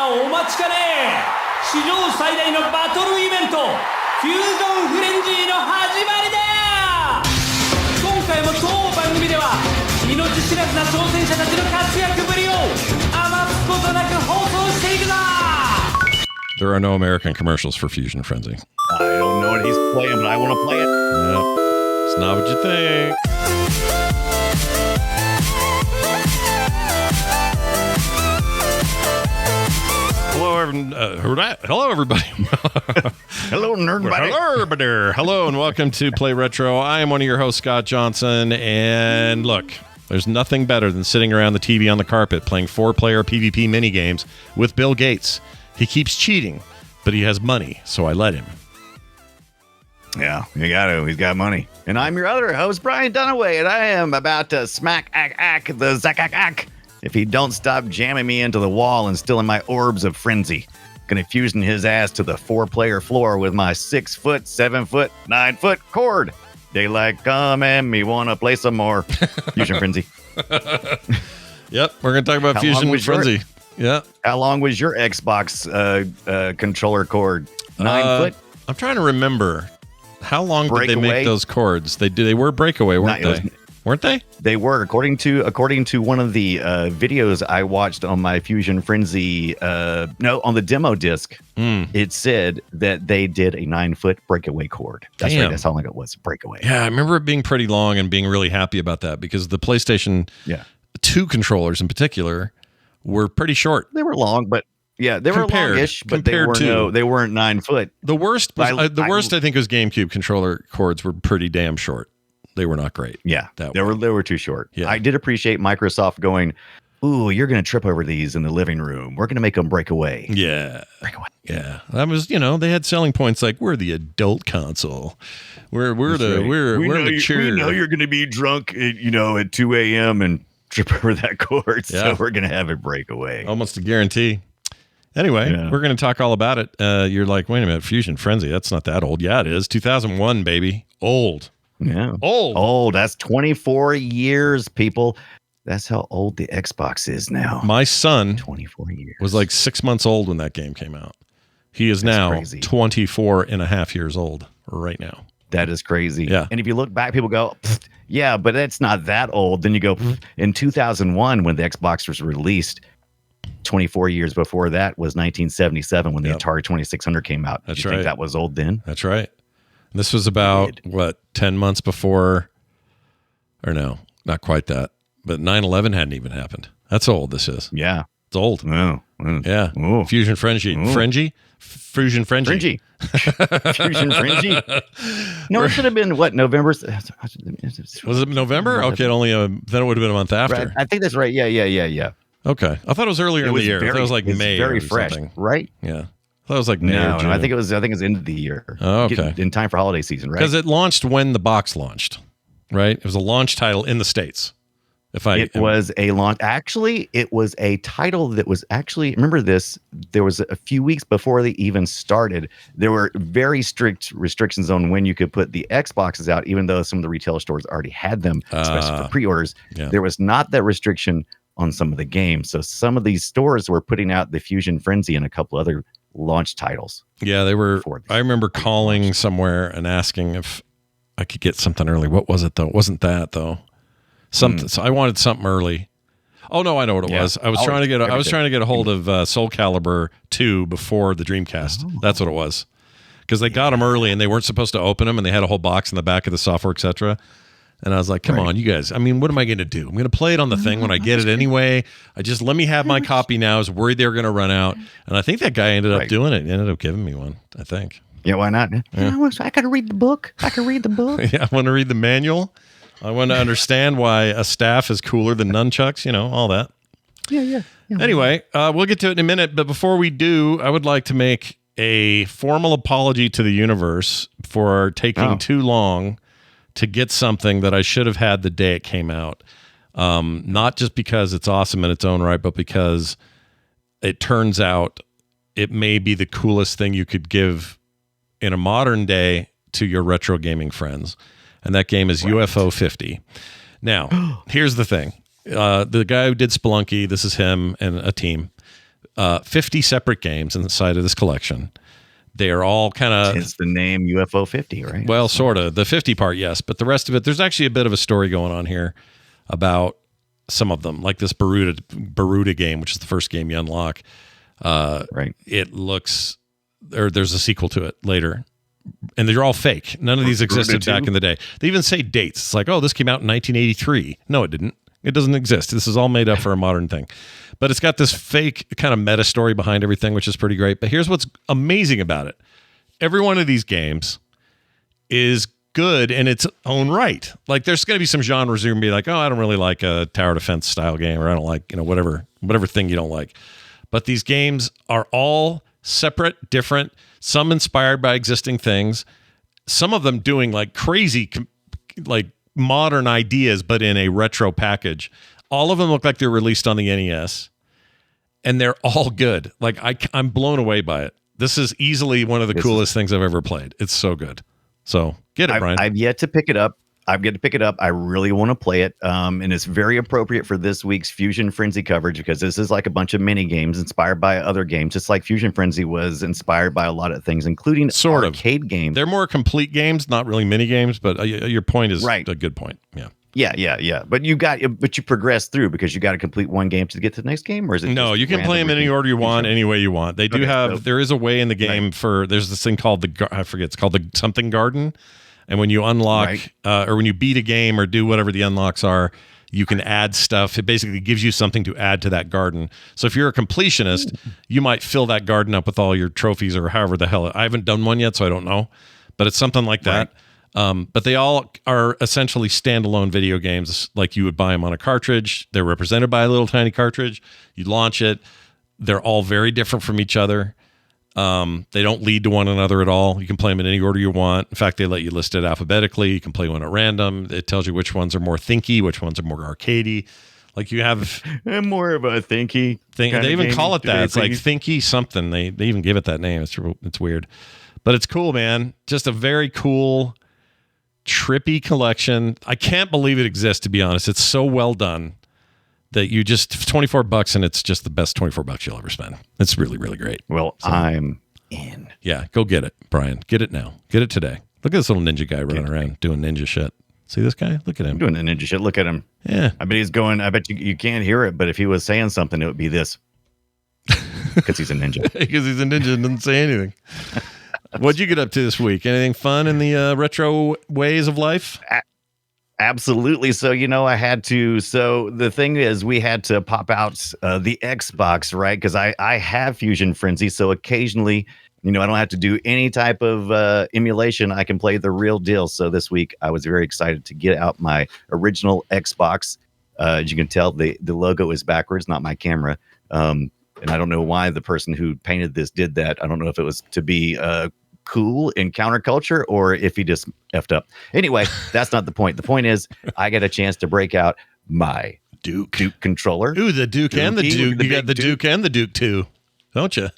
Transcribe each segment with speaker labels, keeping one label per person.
Speaker 1: お待ちかね。史上最大のバトルイベント、フュージョンフレンジーの始まりだ。今回も当番組では命知らずな挑戦者たちの活躍ぶりを余すことなく放送していくぞ。
Speaker 2: There are no American commercials for Fuzion Frenzy.
Speaker 3: I don't know what he's playing, but I want to play it.
Speaker 2: Yep. It's not what you think. Hello, everybody.
Speaker 3: Hello, nerdbody.
Speaker 2: Hello, everybody. Hello, and welcome to Play Retro. I am one of your hosts, Scott Johnson, and look, there's nothing better than sitting around the TV on the carpet playing 4-player PvP minigames with Bill Gates. He keeps cheating, but he has money, so I let him.
Speaker 3: Yeah, you got to. He's got money. And I'm your other host, Brian Dunaway, and I am about to smack the Zack if he don't stop jamming me into the wall and stealing my orbs of frenzy. Gonna fusion his ass to the 4-player floor with my 6-foot, 7-foot, 9-foot cord. Daylight come and me wanna play some more. Fuzion Frenzy.
Speaker 2: Yep, we're gonna talk about Fuzion Frenzy. Yeah.
Speaker 3: How long was your Xbox controller cord? 9 foot?
Speaker 2: I'm trying to remember. How long did they make those cords? They were breakaway, weren't they? Weren't they?
Speaker 3: They were, according to one of the videos I watched on my Fuzion Frenzy. On the demo disc, it said that they did a 9-foot breakaway cord. That's right. That's how long it was. Breakaway.
Speaker 2: Yeah, I remember it being pretty long and being really happy about that because the PlayStation 2 controllers in particular were pretty short.
Speaker 3: They were long, but yeah, they were longish, but they weren't 9 foot.
Speaker 2: The worst was I think was GameCube controller cords were pretty damn short. They were not great.
Speaker 3: Yeah, they were too short. Yeah. I did appreciate Microsoft going, "Ooh, you're going to trip over these in the living room. We're going to make them break away."
Speaker 2: Yeah, break away. Yeah, that was they had selling points like we're the adult console. We're the cheer.
Speaker 3: We know you're going to be drunk, at 2 a.m. and trip over that cord, so we're going to have it break away.
Speaker 2: Almost a guarantee. Anyway, we're going to talk all about it. You're like, wait a minute, Fuzion Frenzy, that's not that old. Yeah, it is. 2001, baby. Old.
Speaker 3: Yeah.
Speaker 2: Old.
Speaker 3: That's 24 years, people. That's how old the Xbox is now.
Speaker 2: My son
Speaker 3: 24 years.
Speaker 2: Was like 6 months old when that game came out. He is now crazy. 24 and a half years old right now.
Speaker 3: That is crazy.
Speaker 2: Yeah.
Speaker 3: And if you look back, people go, yeah, but it's not that old. Then you go, in 2001, when the Xbox was released, 24 years before that was 1977 when the Atari 2600 came out.
Speaker 2: That's
Speaker 3: right. Think that was old then?
Speaker 2: That's right. This was about, 10 months before, or no, not quite that, but 9/11 hadn't even happened. That's how old this is.
Speaker 3: Yeah.
Speaker 2: It's old.
Speaker 3: Oh.
Speaker 2: Yeah.
Speaker 3: Oh.
Speaker 2: Fuzion Frenzy. Fuzion Frenzy.
Speaker 3: Fuzion Frenzy. No, it should have been, November?
Speaker 2: Was it November? Okay, then it would have been a month after.
Speaker 3: Right. I think that's right. Yeah.
Speaker 2: Okay. I thought it was earlier in the year. I thought it was like May
Speaker 3: very
Speaker 2: or
Speaker 3: fresh,
Speaker 2: something.
Speaker 3: Right?
Speaker 2: Yeah. I thought it was like May or June.
Speaker 3: I think it's end of the year.
Speaker 2: Oh, okay.
Speaker 3: In time for holiday season, right?
Speaker 2: Because it launched when the box launched, right? It was a launch title in the States.
Speaker 3: It was a launch. Actually, it was a title that was remember this, there was a few weeks before they even started, there were very strict restrictions on when you could put the Xboxes out, even though some of the retail stores already had them, especially for pre-orders. Yeah. There was not that restriction on some of the games. So some of these stores were putting out the Fuzion Frenzy and a couple other launch titles.
Speaker 2: Yeah, they were. I remember calling somewhere and asking if I could get something early. What was it though? It wasn't that though. Something. So I wanted something early. Oh no, I know what it was. I was trying to get a hold of Soul Calibur 2 before the Dreamcast. Oh. That's what it was. Because they got them early and they weren't supposed to open them, and they had a whole box in the back of the software, etc. And I was like, come on, you guys. I mean, what am I going to do? I'm going to play it on the thing when I get it anyway. Let me have my copy now. I was worried they were going to run out. And I think that guy ended up doing it. He ended up giving me one, I think.
Speaker 3: Yeah, why not?
Speaker 2: Yeah.
Speaker 3: I got to read the book. Yeah,
Speaker 2: I want to read the manual. I want to understand why a staff is cooler than nunchucks, all that.
Speaker 3: Yeah.
Speaker 2: Anyway, we'll get to it in a minute. But before we do, I would like to make a formal apology to the universe for taking too long to get something that I should have had the day it came out. Not just because it's awesome in its own right, but because it turns out it may be the coolest thing you could give in a modern day to your retro gaming friends. And that game is UFO 50. Now, here's the thing. The guy who did Spelunky, this is him and a team. 50 separate games inside of this collection. They are all kind of...
Speaker 3: It's the name UFO 50, right?
Speaker 2: Well, sort of. The 50 part, yes. But the rest of it, there's actually a bit of a story going on here about some of them, like this Baruda game, which is the first game you unlock.
Speaker 3: Right.
Speaker 2: It looks... There's a sequel to it later. And they're all fake. None of these existed back in the day. They even say dates. It's like, oh, this came out in 1983. No, it didn't. It doesn't exist. This is all made up for a modern thing. But it's got this fake kind of meta story behind everything, which is pretty great. But here's what's amazing about it. Every one of these games is good in its own right. Like, there's going to be some genres you're going to be like, oh, I don't really like a tower defense style game, or I don't like, whatever thing you don't like. But these games are all separate, different, some inspired by existing things, some of them doing like crazy, like modern ideas, but in a retro package. All of them look like they're released on the NES, and they're all good. Like, I'm blown away by it. This is easily one of the coolest things I've ever played. It's so good. So get it, Brian.
Speaker 3: I've yet to pick it up. I really want to play it. And it's very appropriate for this week's Fuzion Frenzy coverage, because this is like a bunch of mini games inspired by other games, just like Fuzion Frenzy was inspired by a lot of things, including arcade games.
Speaker 2: They're more complete games, not really mini games, but your point is a good point. Yeah.
Speaker 3: Yeah. But you progress through, because you got to complete one game to get to the next game, or is it?
Speaker 2: No, you can play them in any order you want, any way you want. They do there is a way in the game there's this thing called it's called the something garden. And when you unlock or when you beat a game or do whatever the unlocks are, you can add stuff. It basically gives you something to add to that garden. So if you're a completionist, you might fill that garden up with all your trophies or however the hell. I haven't done one yet, so I don't know. But it's something like that. But they all are essentially standalone video games, like you would buy them on a cartridge. They're represented by a little tiny cartridge. You launch it. They're all very different from each other. They don't lead to one another at all. You can play them in any order you want. In fact, they let you list it alphabetically. You can play one at random. It tells you which ones are more thinky, which ones are more arcadey. Like, you have
Speaker 3: more of a thinky
Speaker 2: thing. They even call it that. It's like thinky something. They even give it that name. It's weird, but it's cool, man. Just a very cool, trippy collection. I can't believe it exists, to be honest. It's so well done that you just $24 and it's just the best $24 you'll ever spend. It's really, really great.
Speaker 3: Well, so, I'm in.
Speaker 2: Yeah, go get it, Brian. Get it now. Get it today. Look at this little ninja guy running around doing ninja shit. See this guy? Look at him.
Speaker 3: Doing the ninja shit. Look at him.
Speaker 2: Yeah.
Speaker 3: I bet you can't hear it, but if he was saying something, it would be this. Because he's a ninja.
Speaker 2: Because he's a ninja and doesn't say anything. What'd you get up to this week? Anything fun in the retro ways of life?
Speaker 3: Absolutely. So, I had to. So the thing is, we had to pop out the Xbox, right? Because I have Fuzion Frenzy. So occasionally, I don't have to do any type of emulation. I can play the real deal. So this week, I was very excited to get out my original Xbox. As you can tell, the logo is backwards, not my camera. And I don't know why the person who painted this did that. I don't know if it was to be cool in counterculture or if he just effed up. Anyway, that's not the point. The point is, I got a chance to break out my Duke controller.
Speaker 2: Ooh, the Duke and the Duke. You got the Duke and the Duke too, don't you?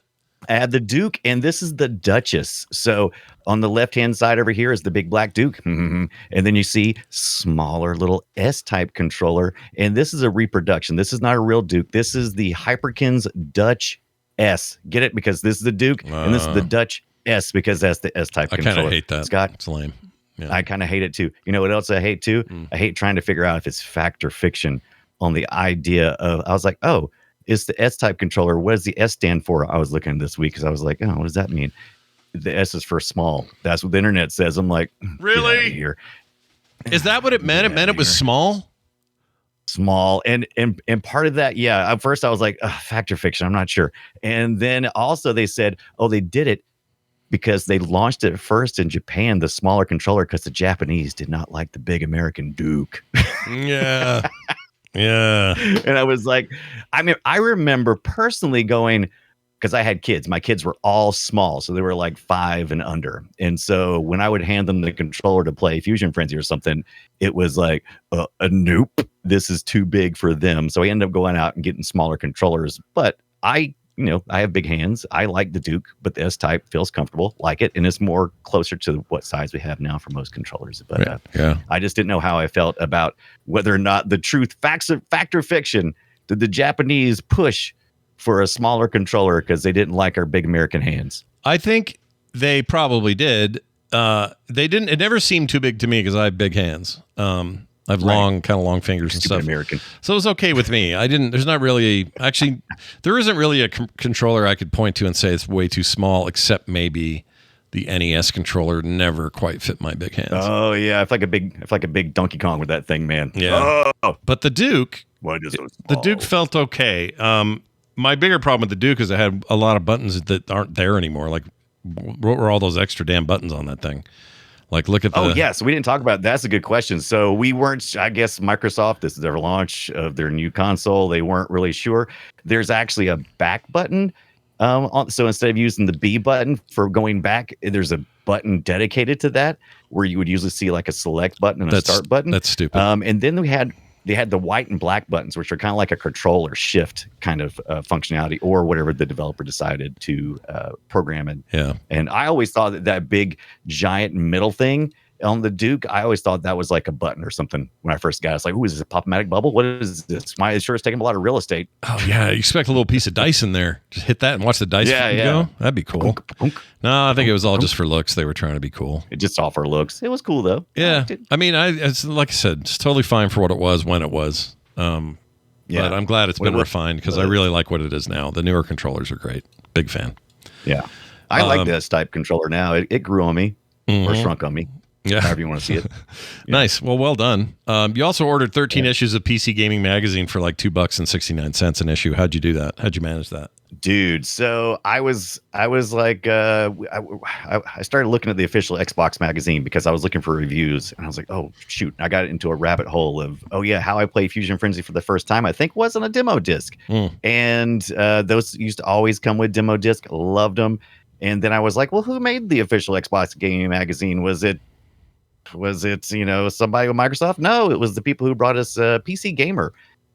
Speaker 3: I had the Duke, and this is the Duchess. So on the left-hand side over here is the big black Duke. And then you see smaller little S-type controller. And this is a reproduction. This is not a real Duke. This is the Hyperkin's Dutch S. Get it? Because this is the Duke, and this is the Dutch S, because that's the S-type controller. I
Speaker 2: kind of hate that.
Speaker 3: Scott,
Speaker 2: it's lame. Yeah.
Speaker 3: I kind of hate it too. You know what else I hate too? I hate trying to figure out if it's fact or fiction on the idea of, I was like, oh, it's the S-type controller. What does the S stand for? I was looking this week because I was like, oh, what does that mean? The S is for small. That's what the internet says. I'm like,
Speaker 2: really?
Speaker 3: Here.
Speaker 2: Is that what it meant? It meant it was small?
Speaker 3: Small. And part of that, yeah. At first I was like, fact or fiction? I'm not sure. And then also they said, oh, they did it because they launched it first in Japan, the smaller controller, because the Japanese did not like the big American Duke.
Speaker 2: Yeah. Yeah.
Speaker 3: And I was like, I remember personally going, because I had kids. My kids were all small, so they were like 5 and under. And so when I would hand them the controller to play Fuzion Frenzy or something, it was like, nope, this is too big for them. So I ended up going out and getting smaller controllers. But I have big hands. I like the Duke, but the S-type feels comfortable, like it, and it's more closer to what size we have now for most controllers. But I just didn't know how I felt about whether or not the truth, fact or fiction, did the Japanese push for a smaller controller because they didn't like our big American hands.
Speaker 2: I think they probably did. They didn't. It never seemed too big to me because I have big hands. I have long fingers and stuff.
Speaker 3: American.
Speaker 2: So it was okay with me. There's not really, actually, there isn't really a controller I could point to and say it's way too small, except maybe the NES controller never quite fit my big hands.
Speaker 3: Oh yeah, it's like a big Donkey Kong with that thing, man.
Speaker 2: Yeah.
Speaker 3: Oh.
Speaker 2: But the Duke,
Speaker 3: the
Speaker 2: Duke felt okay. My bigger problem with the Duke is I had a lot of buttons that aren't there anymore. Like, what were all those extra damn buttons on that thing? Like, look at the...
Speaker 3: Oh, yeah. So we didn't talk about... That's a good question. So we weren't... I guess Microsoft, this is their launch of their new console. They weren't really sure. There's actually a back button. So instead of using the B button for going back, there's a button dedicated to that where you would usually see like a select button and a start button.
Speaker 2: That's stupid.
Speaker 3: And then they had the white and black buttons, which are kind of like a controller shift kind of functionality or whatever the developer decided to program it.
Speaker 2: Yeah.
Speaker 3: And I always thought that big giant middle thing on the Duke, I always thought that was like a button or something when I first got it. It's like, is this a Pop-O-Matic bubble? What is this? It sure is taking a lot of real estate.
Speaker 2: Oh, yeah. You expect a little piece of dice in there. Just hit that and watch the dice go. That'd be cool. No, I think it was all just for looks. They were trying to be cool.
Speaker 3: It just all for looks. It was cool, though.
Speaker 2: Yeah. I mean, it's like I said, it's totally fine for what it was when it was. But I'm glad it's been refined because I really like what it is now. The newer controllers are great. Big fan.
Speaker 3: Yeah. I like this type controller now. It grew on me or shrunk on me.
Speaker 2: Yeah.
Speaker 3: However you want to see it. Yeah.
Speaker 2: Nice. Well done. You also ordered 13 issues of PC Gaming Magazine for like $2.69 an issue. How'd you do that? How'd you manage that?
Speaker 3: Dude, so I was like, I started looking at the official Xbox magazine because I was looking for reviews, and I was like, oh shoot, I got into a rabbit hole of, how I played Fuzion Frenzy for the first time. I think was on a demo disc, and those used to always come with demo disc. Loved them, and then I was like, well, who made the official Xbox Gaming Magazine? Was it somebody with Microsoft? No, it was the people who brought us PC Gamer.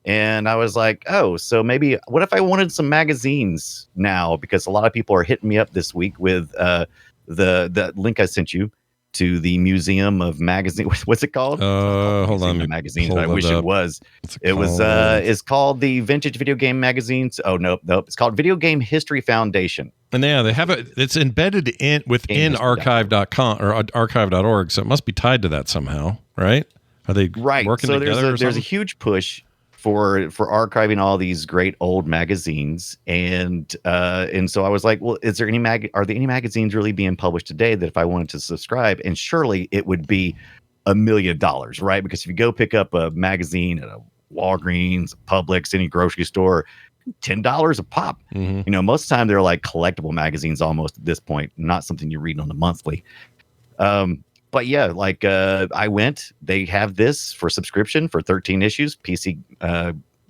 Speaker 3: And I was like, oh, so maybe what if I wanted some magazines now? Because a lot of people are hitting me up this week with the link I sent you to the Museum of Magazine. What's it called?
Speaker 2: Hold on.
Speaker 3: Magazines. I wish it was. It's called the Vintage Video Game Magazines. Oh, nope. It's called Video Game History Foundation.
Speaker 2: And they have it. It's embedded within archive.com or archive.org. So it must be tied to that somehow, right? Are they working together? So
Speaker 3: there's a huge push for archiving all these great old magazines, and so I was like, well, are there any magazines really being published today that if I wanted to subscribe, and surely it would be $1 million, right? Because if you go pick up a magazine at a Walgreens, Publix, any grocery store, $10 a pop. Mm-hmm. Most of the time they're like collectible magazines almost at this point, not something you read on the monthly. But yeah, like I went, they have this for subscription for 13 issues, PC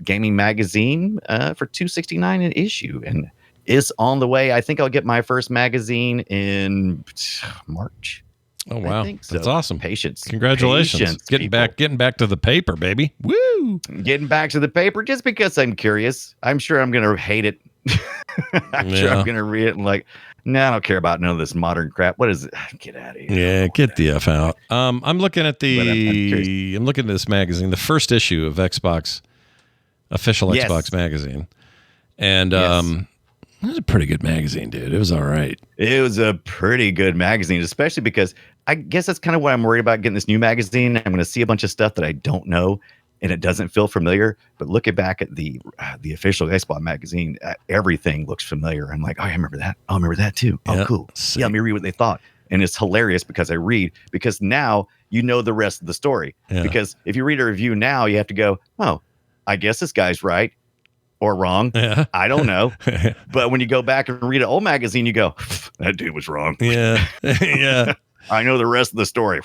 Speaker 3: Gaming Magazine for $2.69 an issue, and it's on the way. I think I'll get my first magazine in March.
Speaker 2: Oh wow, that's awesome!
Speaker 3: Patience,
Speaker 2: congratulations! Getting back to the paper, baby. Woo!
Speaker 3: Getting back to the paper just because I'm curious. I'm sure I'm gonna hate it. I'm sure I'm gonna read it and like, I don't care about none of this modern crap. What is it? Get out of here!
Speaker 2: Yeah, get the F out. I'm looking at I'm looking at this magazine, the first issue of Xbox, official Xbox magazine, and it was a pretty good magazine, dude. It was all right.
Speaker 3: It was a pretty good magazine, especially because I guess that's kind of what I'm worried about getting this new magazine. I'm going to see a bunch of stuff that I don't know, and it doesn't feel familiar. But looking back at the official Xbox magazine, everything looks familiar. I'm like, oh, I remember that. I remember that too. Oh, cool. Sick. Yeah, let me read what they thought. And it's hilarious because because now you know the rest of the story. Yeah. Because if you read a review now, you have to go, oh, I guess this guy's right. Or wrong. Yeah. I don't know. But when you go back and read an old magazine, you go, that dude was wrong.
Speaker 2: Yeah. Yeah.
Speaker 3: I know the rest of the story.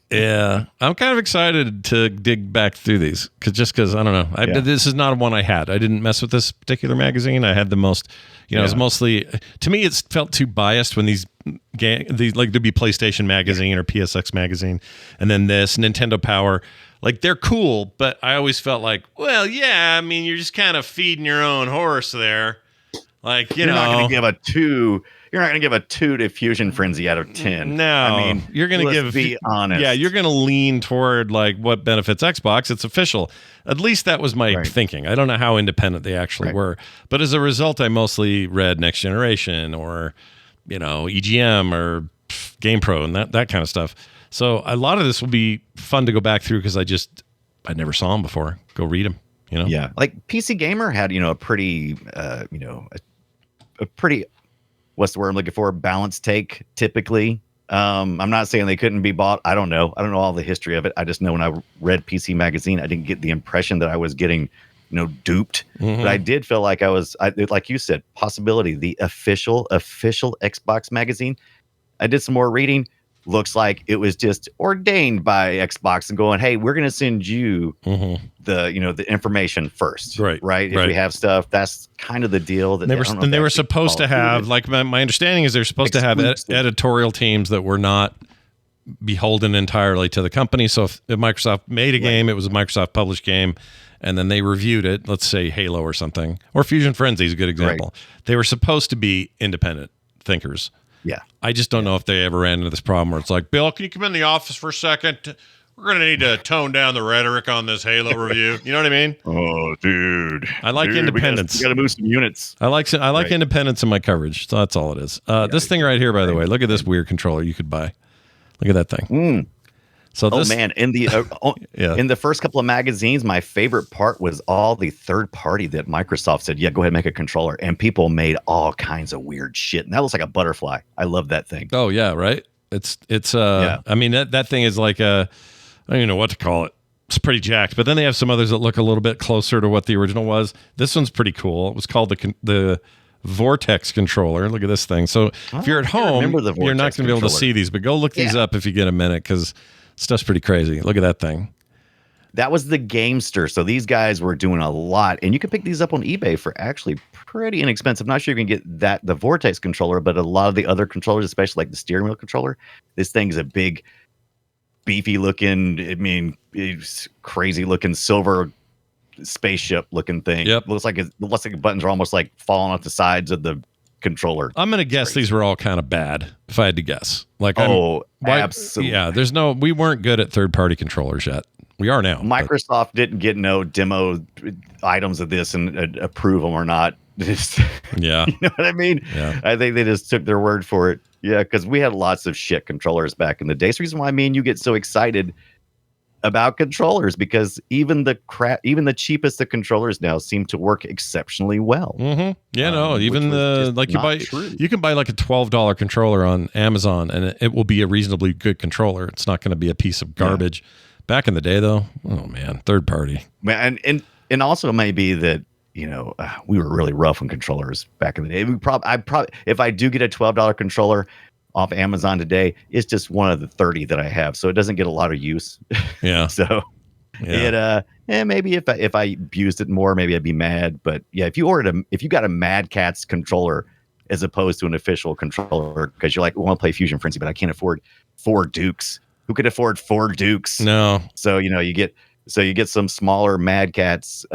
Speaker 2: Yeah. I'm kind of excited to dig back through these because I don't know. This is not one I had. I didn't mess with this particular magazine. I had the most, it was mostly, to me, it felt too biased when these like there'd be PlayStation magazine or PSX magazine and then this Nintendo Power. Like, they're cool, but I always felt like, well, yeah, I mean, you're just kind of feeding your own horse there. Like,
Speaker 3: you're not going to give a 2. You're not going to give a 2 to Fuzion Frenzy out of 10.
Speaker 2: No,
Speaker 3: I mean,
Speaker 2: you're going to
Speaker 3: be honest.
Speaker 2: Yeah, you're going to lean toward like what benefits Xbox. It's official. At least that was my thinking. I don't know how independent they actually were, but as a result, I mostly read Next Generation or EGM or GamePro and that kind of stuff. So a lot of this will be fun to go back through because I never saw them before. Go read them.
Speaker 3: Yeah, like PC Gamer had a pretty a pretty, what's the word I'm looking for, balanced take typically. I'm not saying they couldn't be bought. I don't know all the history of it. I just know when I read PC Magazine, I didn't get the impression that I was getting duped. But I did feel like like you said, possibility, the official Xbox magazine. I did some more reading. Looks like it was just ordained by Xbox and going, hey, we're going to send you the information first. Right. If we have stuff, that's kind of the deal. That
Speaker 2: they were supposed to have, like my understanding is they're supposed to have editorial teams that were not beholden entirely to the company. So if Microsoft made a game, it was a Microsoft published game, and then they reviewed it, let's say Halo or something, or Fuzion Frenzy is a good example. They were supposed to be independent thinkers.
Speaker 3: Yeah.
Speaker 2: I just don't know if they ever ran into this problem where it's like, Bill, can you come in the office for a second? We're going to need to tone down the rhetoric on this Halo review. You know what I mean?
Speaker 3: Oh, dude.
Speaker 2: I like independence.
Speaker 3: We got to move some units.
Speaker 2: I like independence in my coverage. So that's all it is. This thing right here, by the way, look at this weird controller you could buy. Look at that thing. So
Speaker 3: man, in the first couple of magazines, my favorite part was all the third party that Microsoft said, yeah, go ahead and make a controller. And people made all kinds of weird shit. And that looks like a butterfly. I love that thing.
Speaker 2: Oh, yeah, right? It's I mean, that thing is like I don't even know what to call it. It's pretty jacked. But then they have some others that look a little bit closer to what the original was. This one's pretty cool. It was called the Vortex controller. Look at this thing. So if you're at home, you're not going to be able to see these, but go look these up if you get a minute because stuff's pretty crazy. Look at that thing.
Speaker 3: That was the Gamester. So these guys were doing a lot, and you can pick these up on eBay for actually pretty inexpensive. Not sure you can get the Vortex controller, but a lot of the other controllers, especially like the steering wheel controller, this thing is a big, beefy looking, it's crazy looking silver spaceship looking thing.
Speaker 2: Yep.
Speaker 3: Looks like the buttons are almost like falling off the sides of the controller.
Speaker 2: I'm gonna guess these were all kind of bad if I had to guess. Like,
Speaker 3: absolutely.
Speaker 2: Yeah, we weren't good at third-party controllers yet. We are now.
Speaker 3: Microsoft didn't get no demo items of this and approve them or not.
Speaker 2: Yeah.
Speaker 3: You know what I mean?
Speaker 2: Yeah.
Speaker 3: I think they just took their word for it. Yeah, because we had lots of shit controllers back in the day. It's the reason why me and you get so excited about controllers, because even the cheapest of controllers now seem to work exceptionally well.
Speaker 2: Mm-hmm. Yeah, even you can buy like a $12 controller on Amazon and it will be a reasonably good controller. It's not going to be a piece of garbage. Back in the day, though, oh man, third party.
Speaker 3: Man, and also maybe that we were really rough on controllers back in the day. I probably if I do get a $12 controller off Amazon today, it's just one of the 30 that I have, so it doesn't get a lot of use.
Speaker 2: Yeah.
Speaker 3: So maybe if I abused it more, maybe I'd be mad. But yeah, if you got a Mad Catz controller as opposed to an official controller, because you're like, well, I want to play Fuzion Frenzy, but I can't afford 4 Dukes. Who could afford 4 Dukes?
Speaker 2: No.
Speaker 3: So you get some smaller Mad Catz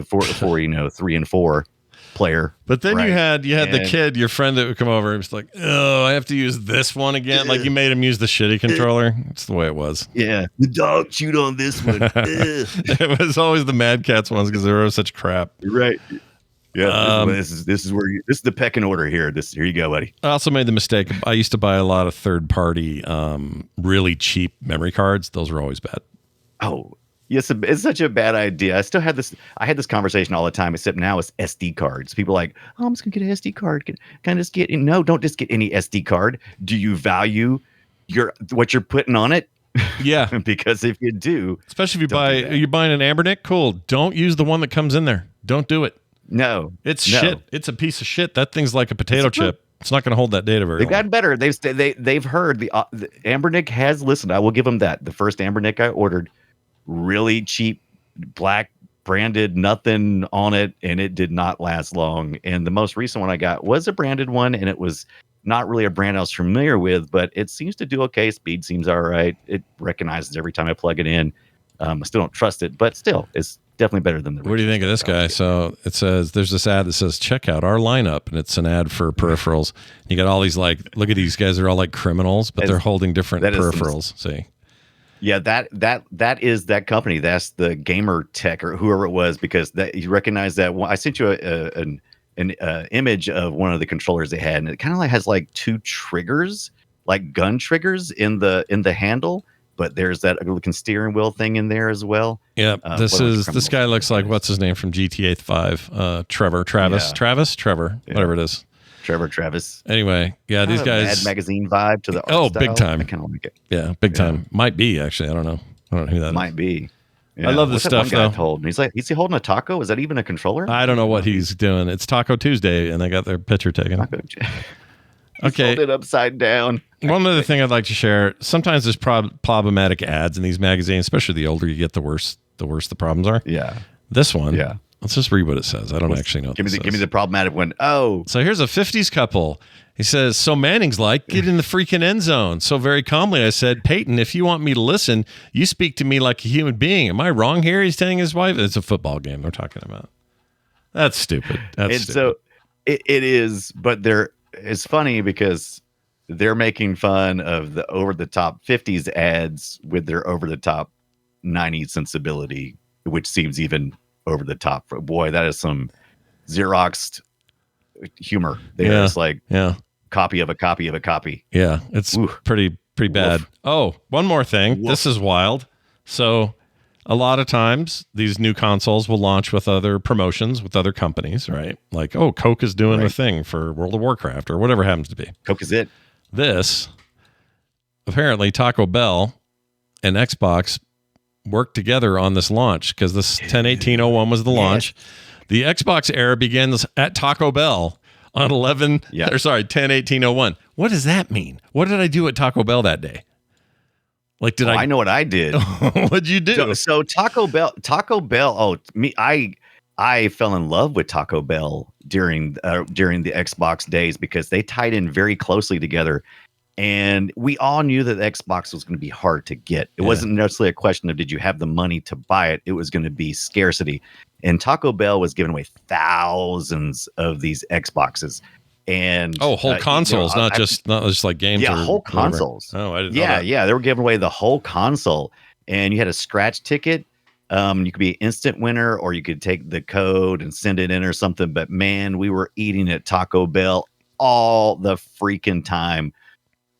Speaker 3: for 3 and 4 player.
Speaker 2: But then you had the kid, your friend that would come over and was like, oh, I have to use this one again. Like you made him use the shitty controller. It's the way it was.
Speaker 3: Yeah. The dog chewed on this one.
Speaker 2: It was always the Mad Catz ones because they were such crap.
Speaker 3: Right. Yeah. This is this is the pecking order here. Here you go, buddy.
Speaker 2: I also made the mistake. I used to buy a lot of third party, really cheap memory cards. Those were always bad.
Speaker 3: Oh, yes, it's such a bad idea. I had this conversation all the time, except now it's SD cards. People are like, oh, I'm just gonna get an SD card. Can I just get no? Don't just get any SD card. Do you value what you're putting on it?
Speaker 2: Yeah,
Speaker 3: because if you do,
Speaker 2: especially if you're buying an Ambernick, cool. Don't use the one that comes in there. Don't do it.
Speaker 3: No,
Speaker 2: it's shit. It's a piece of shit. That thing's like a potato chip. It's not going to hold that data very long.
Speaker 3: They've gotten better. They've heard the Ambernick has listened. I will give them that. The first Ambernick I ordered, really cheap, black branded, nothing on it, and it did not last long. And the most recent one I got was a branded one, and it was not really a brand I was familiar with, but it seems to do okay. Speed seems all right. It recognizes every time I plug it in. I still don't trust it, but still, it's definitely better than the.
Speaker 2: What do you think of this guy? So it says there's this ad that says check out our lineup, and it's an ad for peripherals. You got all these like, look at these guys, they're all like criminals, but they're holding different peripherals. See.
Speaker 3: Yeah, that is that company. That's the Gamer Tech or whoever it was, because that you recognize that I sent you an image of one of the controllers they had, and it kind of like has like two triggers, like gun triggers in the handle. But there's that looking steering wheel thing in there as well.
Speaker 2: Yeah, this guy looks like, what's his name from GTA 5? Trevor, whatever it is.
Speaker 3: Travis.
Speaker 2: Anyway, yeah, these guys.
Speaker 3: Mad Magazine vibe to the art
Speaker 2: big
Speaker 3: style.
Speaker 2: time.
Speaker 3: I kind of like it.
Speaker 2: Yeah, big time. Might be actually. I don't know who that
Speaker 3: might be. Yeah.
Speaker 2: I love this stuff though.
Speaker 3: He's like, is he holding a taco? Is that even a controller?
Speaker 2: I don't know what he's doing. It's Taco Tuesday, and they got their picture taken.
Speaker 3: Okay. Hold it upside down.
Speaker 2: One other thing I'd like to share. Sometimes there's problematic ads in these magazines, especially the older you get, the worse the problems are.
Speaker 3: Yeah.
Speaker 2: This one.
Speaker 3: Yeah.
Speaker 2: Let's just read what it says. I don't actually know.
Speaker 3: Give me the problematic one. Oh.
Speaker 2: So here's a 50s couple. He says, so Manning's like, get in the freaking end zone. So very calmly I said, Peyton, if you want me to listen, you speak to me like a human being. Am I wrong here? He's telling his wife. It's a football game they're talking about. That's stupid.
Speaker 3: So it is, but it's funny because they're making fun of the over-the-top 50s ads with their over-the-top 90s sensibility, which seems even over the top. Boy, that is some Xeroxed humor. It's like copy of a copy of a copy.
Speaker 2: Yeah, it's pretty bad. Oh, one more thing. This is wild. So a lot of times these new consoles will launch with other promotions with other companies, right? Like, oh, Coke is doing a thing for World of Warcraft or whatever happens to be.
Speaker 3: Coke is it.
Speaker 2: This, apparently Taco Bell and Xbox worked together on this launch because this 10/18/01 was the launch. The Xbox era begins at Taco Bell on 10/18/01. What does that mean? What did I do at Taco Bell that day? Like, I know
Speaker 3: what I did.
Speaker 2: What'd you do?
Speaker 3: So Taco Bell. I fell in love with Taco Bell during the Xbox days because they tied in very closely together. And we all knew that the Xbox was going to be hard to get. It wasn't necessarily a question of did you have the money to buy it. It was going to be scarcity. And Taco Bell was giving away thousands of these Xboxes. And
Speaker 2: whole consoles, not just like games.
Speaker 3: Yeah, whole consoles.
Speaker 2: Oh, I didn't know that.
Speaker 3: Yeah, they were giving away the whole console. And you had a scratch ticket. You could be an instant winner, or you could take the code and send it in or something. But man, we were eating at Taco Bell all the freaking time,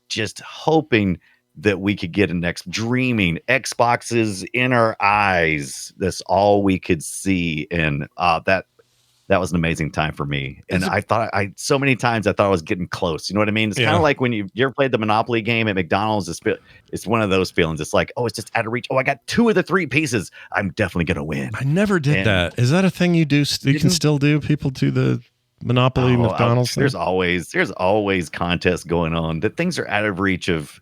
Speaker 3: just hoping that we could get dreaming Xboxes in our eyes. That's all we could see. And that was an amazing time for me. And so many times I thought I was getting close. You know what I mean? It's kind of like when you ever played the Monopoly game at McDonald's. It's one of those feelings. It's like, oh, it's just out of reach. Oh, I got 2 of the 3 pieces. I'm definitely going to win.
Speaker 2: I never did that. Is that a thing you do? You can still do? People do the Monopoly McDonald's?
Speaker 3: There's always contests going on. That things are out of reach of,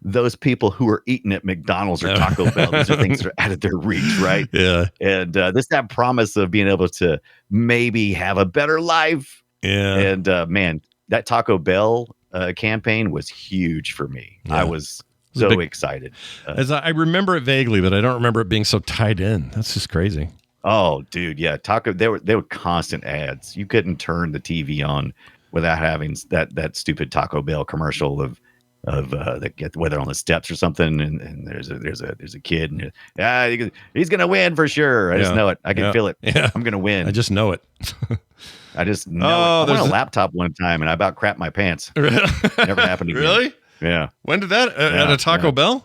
Speaker 3: those people who are eating at McDonald's or Taco Bell. These are things that are out of their reach, right?
Speaker 2: Yeah.
Speaker 3: And that promise of being able to maybe have a better life.
Speaker 2: Yeah.
Speaker 3: And man, that Taco Bell campaign was huge for me. Yeah. I was so excited.
Speaker 2: As I remember it vaguely, but I don't remember it being so tied in. That's just crazy.
Speaker 3: Oh, dude, yeah. They were constant ads. You couldn't turn the TV on without having that stupid Taco Bell commercial of whether on the steps or something, and there's a kid, and he's gonna win for sure. I just know it. I can feel it. Yeah. I'm gonna win.
Speaker 2: I just know it.
Speaker 3: I just know it. I won a laptop one time, and I about crapped my pants. Never happened again.
Speaker 2: Really?
Speaker 3: Yeah.
Speaker 2: When did that? At a Taco Bell?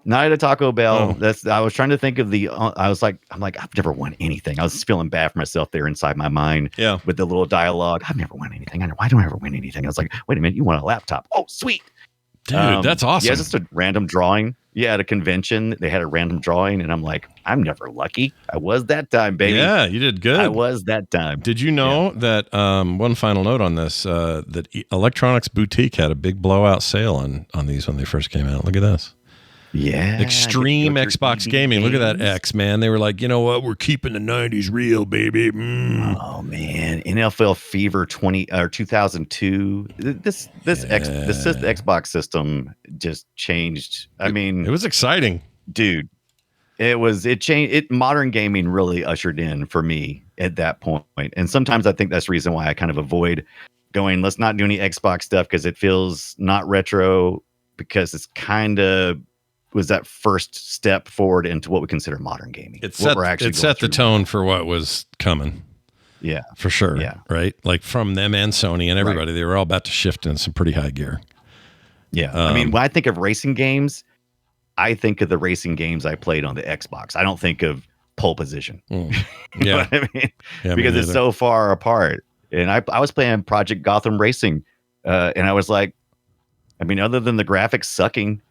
Speaker 3: Not at a Taco Bell. I was trying to think of I'm like, I've never won anything. I was feeling bad for myself there inside my mind.
Speaker 2: Yeah.
Speaker 3: With the little dialogue. I've never won anything. Why don't I ever win anything? I was like, wait a minute, you won a laptop. Oh, sweet.
Speaker 2: Dude, that's awesome.
Speaker 3: Yeah, just a random drawing. Yeah, at a convention, they had a random drawing, and I'm like, I'm never lucky. I was that time, baby.
Speaker 2: Yeah, you did good.
Speaker 3: I was that time.
Speaker 2: Did you know that, one final note on this, that Electronics Boutique had a big blowout sale on these when they first came out? Look at this.
Speaker 3: Yeah.
Speaker 2: Extreme Xbox gaming. Look at that X, man. They were like, you know what? We're keeping the 90s real, baby.
Speaker 3: Oh, man. NFL Fever 2002. This Xbox system just changed. I mean,
Speaker 2: it was exciting.
Speaker 3: Dude. It changed it. Modern gaming really ushered in for me at that point. And sometimes I think that's the reason why I kind of avoid going, let's not do any Xbox stuff because it feels not retro, because it's kind of was that first step forward into what we consider modern gaming.
Speaker 2: It set the tone for what was coming.
Speaker 3: Yeah.
Speaker 2: For sure.
Speaker 3: Yeah.
Speaker 2: Right? Like from them and Sony and everybody, they were all about to shift in some pretty high gear.
Speaker 3: Yeah. I mean, when I think of racing games, I think of the racing games I played on the Xbox. I don't think of pole position.
Speaker 2: Yeah.
Speaker 3: You know what I mean?
Speaker 2: Yeah,
Speaker 3: because it's so far apart. And I was playing Project Gotham Racing, and I was like, I mean, other than the graphics sucking,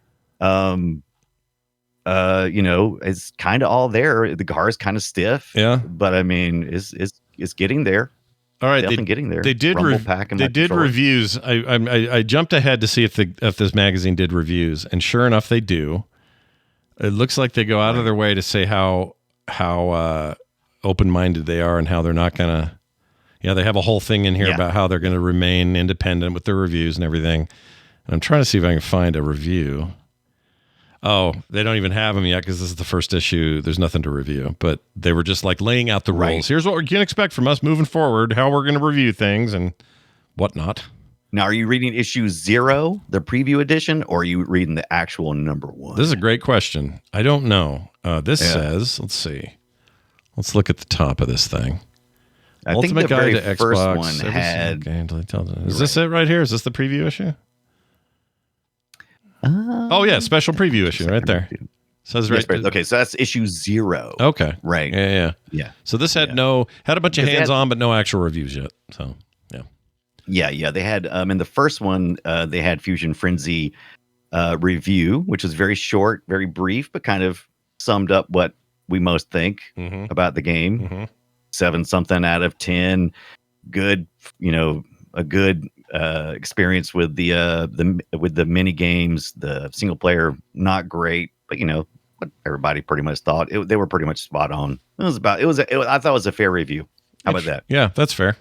Speaker 3: it's kind of all there. The car is kind of stiff.
Speaker 2: Yeah.
Speaker 3: But I mean, it's getting there.
Speaker 2: All right,
Speaker 3: definitely getting there.
Speaker 2: They did reviews. I jumped ahead to see if this magazine did reviews, and sure enough, they do. It looks like they go out of their way to say how open-minded they are and how they're not gonna. Yeah, they have a whole thing in here about how they're going to remain independent with their reviews and everything. And I'm trying to see if I can find a review. Oh, they don't even have them yet because this is the first issue. There's nothing to review, but they were just like laying out the rules. Here's what we can expect from us moving forward, how we're going to review things and whatnot.
Speaker 3: Now, are you reading issue 0, the preview edition, or are you reading the actual number 1?
Speaker 2: This is a great question. I don't know. This says, let's see. Let's look at the top of this thing.
Speaker 3: I
Speaker 2: Ultimate
Speaker 3: think the
Speaker 2: Guide
Speaker 3: very
Speaker 2: to
Speaker 3: first
Speaker 2: Xbox,
Speaker 3: one had.
Speaker 2: Is this it right here? Is this the preview issue? Oh yeah, special preview issue right there. Says right.
Speaker 3: Okay, so that's issue 0.
Speaker 2: Okay,
Speaker 3: right.
Speaker 2: Yeah. So this had a bunch of hands on, but no actual reviews yet. So
Speaker 3: yeah. They had in the first one they had Fuzion Frenzy review, which was very short, very brief, but kind of summed up what we most think about the game.
Speaker 2: Mm-hmm.
Speaker 3: 7 something out of 10. Good, a good experience with the mini games. The single player not great, but what everybody pretty much thought. They were pretty much spot on. I thought it was a fair review. How about that?
Speaker 2: Yeah, that's fair.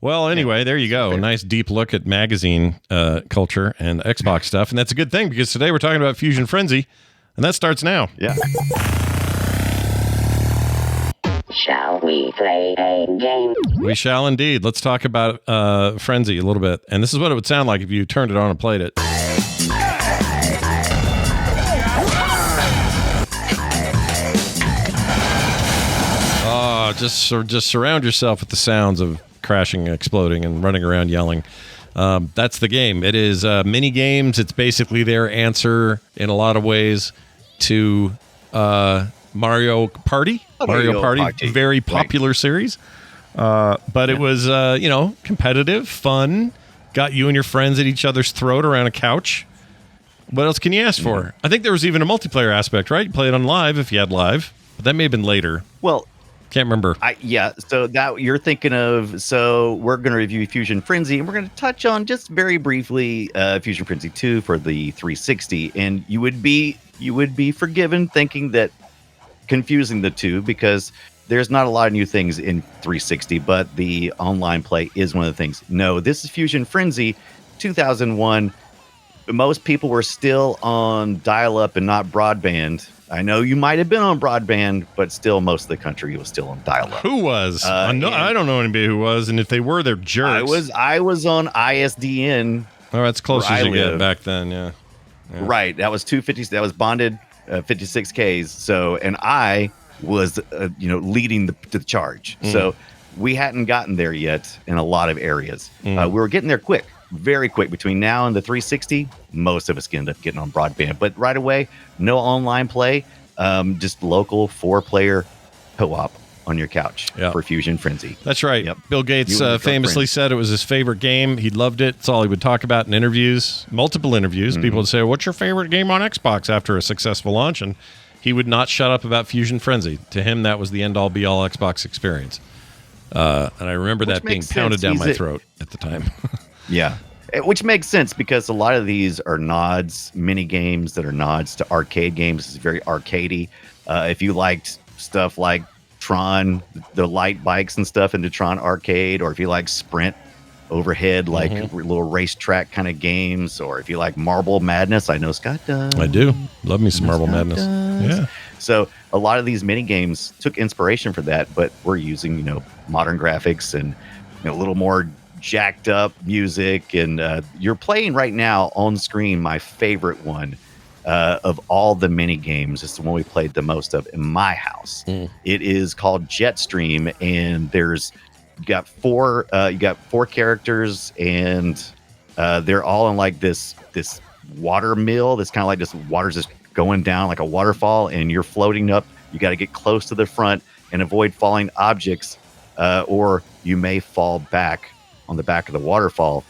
Speaker 2: Well, anyway, there you go. A nice deep look at magazine culture and Xbox stuff, and that's a good thing because today we're talking about Fuzion Frenzy, and that starts now.
Speaker 3: Yeah.
Speaker 4: Shall we play a game?
Speaker 2: We shall indeed. Let's talk about Frenzy a little bit. And this is what it would sound like if you turned it on and played it. Oh, just surround yourself with the sounds of crashing, exploding, and running around yelling. That's the game. It is mini games. It's basically their answer in a lot of ways to Mario Party. Mario Party, very popular series. But it was, competitive, fun, got you and your friends at each other's throat around a couch. What else can you ask for? I think there was even a multiplayer aspect, right? You play it on live if you had live, but that may have been later.
Speaker 3: Well,
Speaker 2: can't remember.
Speaker 3: So that you're thinking of. So we're going to review Fuzion Frenzy, and we're going to touch on just very briefly Fuzion Frenzy 2 for the 360. And you would be forgiven thinking that confusing the two because there's not a lot of new things in 360, but the online play is one of the things. No, this is Fuzion Frenzy 2001. Most people were still on dial-up and not broadband. I know you might have been on broadband, but still most of the country was still on dial-up.
Speaker 2: Who was? I don't know anybody who was, and if they were, they're jerks.
Speaker 3: I was on ISDN.
Speaker 2: Oh, that's close as you get back then, yeah.
Speaker 3: Right, that was 250. That was bonded 56Ks. So, and I was, leading the charge. So we hadn't gotten there yet in a lot of areas. We were getting there quick, very quick. Between now and the 360, most of us ended up getting on broadband. But right away, no online play, just local 4-player co-op on your couch for Fuzion Frenzy.
Speaker 2: That's right. Yep. Bill Gates famously said it was his favorite game. He loved it. It's all he would talk about in interviews, multiple interviews. People would say, what's your favorite game on Xbox after a successful launch? And he would not shut up about Fuzion Frenzy. To him, that was the end-all, be-all Xbox experience. And I remember that being pounded down my throat at the time.
Speaker 3: Yeah. Which makes sense because a lot of these are nods, mini games that are nods to arcade games. It's very arcadey. If you liked stuff like Tron, the light bikes and stuff in the Tron arcade, or if you like Sprint, overhead, like little racetrack kind of games, or if you like Marble Madness, I know Scott does.
Speaker 2: I do love me some Marble Madness. Yeah.
Speaker 3: So a lot of these mini games took inspiration for that, but we're using, modern graphics and a little more jacked up music. And you're playing right now on screen my favorite one of all the mini games. It's the one we played the most of in my house. It is called Jetstream, and you got four characters, and they're all in like this water mill. That's kind of like this water's just going down like a waterfall, and you're floating up. You got to get close to the front and avoid falling objects, or you may fall back on the back of the waterfall,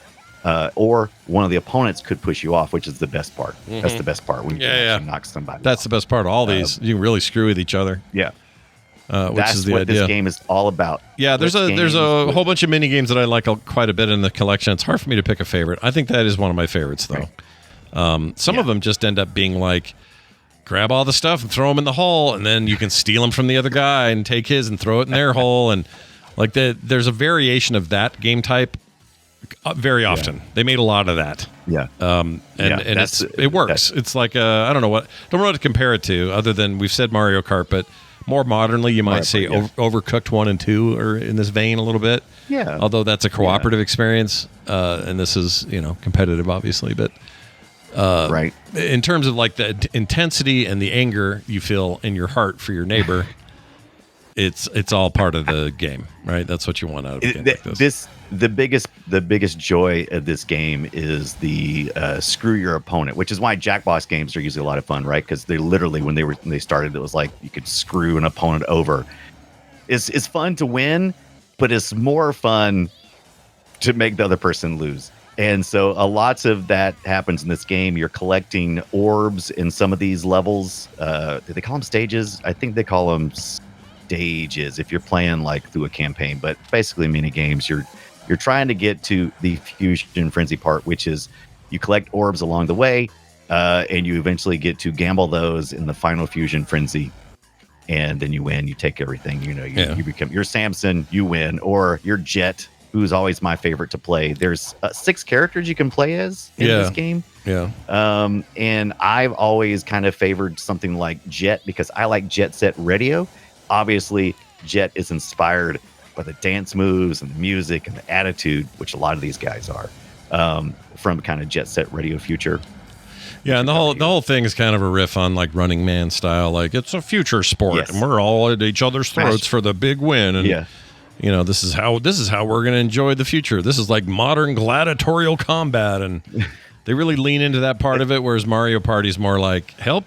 Speaker 3: or one of the opponents could push you off, which is the best part. That's the best part when you can actually knock somebody
Speaker 2: That's
Speaker 3: off.
Speaker 2: the best part of all these. You can really screw with each other.
Speaker 3: Yeah.
Speaker 2: Which
Speaker 3: That's
Speaker 2: is the
Speaker 3: what
Speaker 2: idea.
Speaker 3: this game is all about.
Speaker 2: Yeah, there's a whole bunch of mini games that I like quite a bit in the collection. It's hard for me to pick a favorite. I think that is one of my favorites, though. Some of them just end up being like, grab all the stuff and throw them in the hole, and then you can steal them from the other guy and take his and throw it in their hole. And like there's a variation of that game type very often. They made a lot of that.
Speaker 3: Yeah.
Speaker 2: And it works. It's like I don't know what to compare it to other than we've said Mario Kart, but more modernly you might say Overcooked 1 and 2 are in this vein a little bit.
Speaker 3: Yeah.
Speaker 2: Although that's a cooperative experience, and this is competitive, obviously, but. In terms of like the intensity and the anger you feel in your heart for your neighbor, it's all part of the game, right? That's what you want out of a game like this.
Speaker 3: The biggest joy of this game is the screw your opponent, which is why Jackbox games are usually a lot of fun, right? Because they literally when they started, it was like you could screw an opponent over. It's fun to win, but it's more fun to make the other person lose. And so lots of that happens in this game. You're collecting orbs in some of these levels. Do they call them stages? I think they call them stages if you're playing like through a campaign, but basically mini games. You're trying to get to the Fuzion Frenzy part, which is you collect orbs along the way, and you eventually get to gamble those in the final Fuzion Frenzy. And then you win, you take everything, you become, you're Samson, you win, or you're Jet, who's always my favorite to play. There's 6 characters you can play as in this game.
Speaker 2: Yeah.
Speaker 3: And I've always kind of favored something like Jet because I like Jet Set Radio. Obviously, Jet is inspired by the dance moves and the music and the attitude, which a lot of these guys are, from kind of Jet Set Radio Future.
Speaker 2: Yeah, and the whole thing is kind of a riff on like Running Man style. Like it's a future sport, and we're all at each other's throats for the big win. And this is how we're going to enjoy the future. This is like modern gladiatorial combat, and they really lean into that part of it. Whereas Mario Party's more like help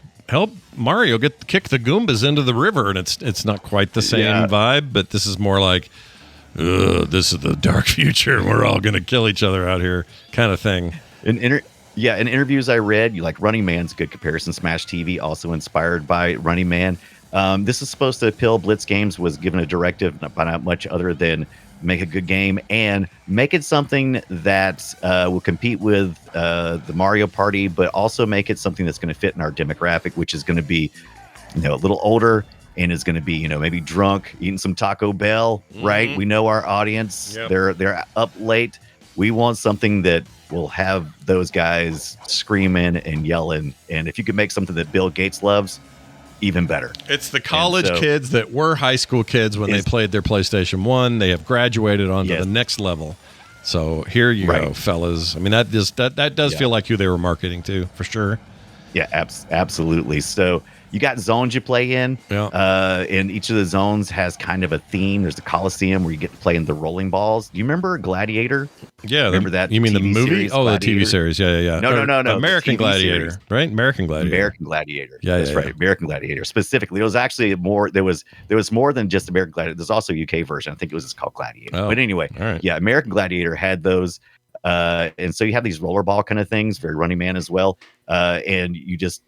Speaker 2: Mario kick the Goombas into the river, and it's not quite the same vibe. But this is more like, this is the dark future. We're all going to kill each other out here, kind of thing.
Speaker 3: In interviews I read, you like Running Man's a good comparison. Smash TV also inspired by Running Man. This is supposed to appeal. Blitz Games was given a directive by not much other than make a good game and make it something that will compete with the Mario Party, but also make it something that's going to fit in our demographic, which is going to be, a little older and is going to be, maybe drunk, eating some Taco Bell, right? We know our audience. Yep. They're up late. We want something that will have those guys screaming and yelling. And if you could make something that Bill Gates loves, even better.
Speaker 2: It's the college kids that were high school kids when they played their PlayStation 1. They have graduated onto the next level. So here you go, fellas. I mean, that does feel like who they were marketing to, for sure.
Speaker 3: Yeah, absolutely. So you got zones you play in. Yeah. And each of the zones has kind of a theme. There's the Coliseum where you get to play in the rolling balls. Do you remember Gladiator?
Speaker 2: Yeah.
Speaker 3: Remember that?
Speaker 2: You mean
Speaker 3: TV
Speaker 2: the movie?
Speaker 3: series,
Speaker 2: Oh,
Speaker 3: Gladiator?
Speaker 2: the TV series. Yeah.
Speaker 3: No.
Speaker 2: American Gladiator,
Speaker 3: series.
Speaker 2: right? American Gladiator.
Speaker 3: Yeah, that's right. American Gladiator. Specifically, it was actually more. There was more than just American Gladiator. There's also a UK version. I think it was just called Gladiator.
Speaker 2: Oh,
Speaker 3: but anyway, American Gladiator had those. And so you have these rollerball kind of things, very Running Man as well. And you just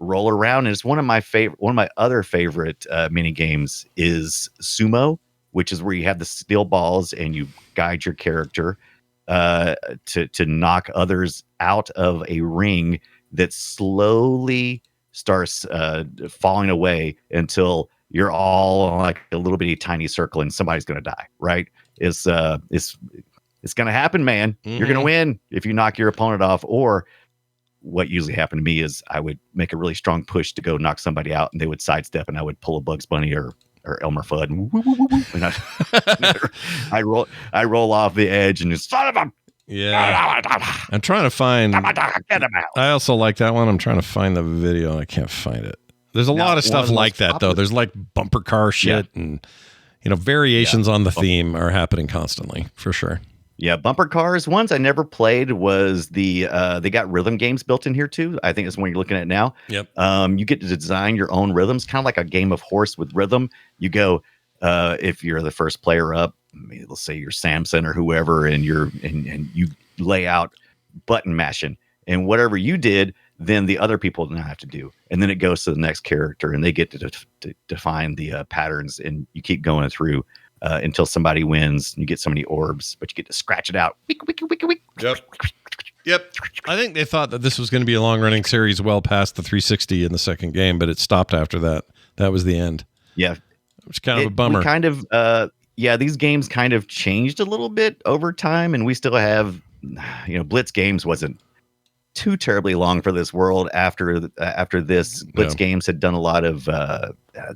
Speaker 3: roll around. And it's one of my other favorite mini games is Sumo, which is where you have the steel balls and you guide your character to knock others out of a ring that slowly starts falling away until you're all on like a little bitty tiny circle and somebody's going to die. Right? It's It's going to happen, man. You're going to win if you knock your opponent off. Or what usually happened to me is I would make a really strong push to go knock somebody out, and they would sidestep, and I would pull a Bugs Bunny or Elmer Fudd, and I roll off the edge and just son of a.
Speaker 2: Yeah, I'm trying to find.
Speaker 3: Get him out.
Speaker 2: I also like that one. I'm trying to find the video. I can't find it. There's a lot of stuff like that, though. There's like bumper car shit, and variations on the theme are happening constantly for sure.
Speaker 3: Yeah, bumper cars. Ones I never played was they got rhythm games built in here too. I think that's the one you're looking at now.
Speaker 2: Yep.
Speaker 3: You get to design your own rhythms, kind of like a game of horse with rhythm. You go if you're the first player up. Let's say you're Samson or whoever, and you lay out button mashing, and whatever you did, then the other people now have to do, and then it goes to the next character, and they get to define the patterns, and you keep going through until somebody wins. And you get so many orbs, but you get to scratch it out.
Speaker 2: Yep. I think they thought that this was going to be a long running series, well past the 360 in the second game, but it stopped after that. That was the end.
Speaker 3: Yeah,
Speaker 2: Which is kind of a bummer.
Speaker 3: These games kind of changed a little bit over time, and we still have, Blitz Games wasn't too terribly long for this world after this. Blitz Games had done a lot of.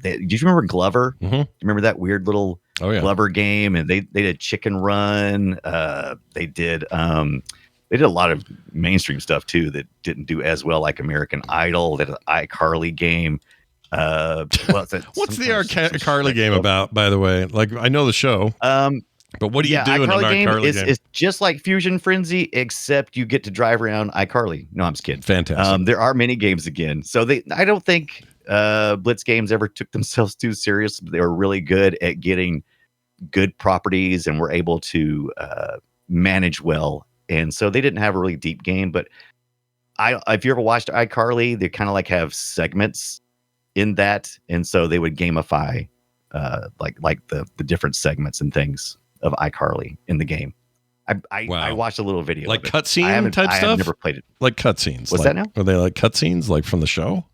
Speaker 3: Did you remember Glover?
Speaker 2: Mm-hmm.
Speaker 3: You remember that weird little Glover game? And they did Chicken Run. They did a lot of mainstream stuff too that didn't do as well, like American Idol. They had an iCarly game. What's the
Speaker 2: iCarly game about, by the way? Like, I know the show. But what do you do in an iCarly game?
Speaker 3: It's just like Fuzion Frenzy, except you get to drive around iCarly. No, I'm just kidding.
Speaker 2: Fantastic.
Speaker 3: There are mini games again. So I don't think Blitz Games ever took themselves too serious. They were really good at getting good properties and were able to manage well. And so they didn't have a really deep game. But if you ever watched iCarly, they kind of like have segments in that. And so they would gamify like the different segments and things of iCarly in the game. I watched a little video,
Speaker 2: like cutscene type stuff.
Speaker 3: I've never played it.
Speaker 2: Like cutscenes.
Speaker 3: What's that now?
Speaker 2: Are they like cutscenes, like from the show?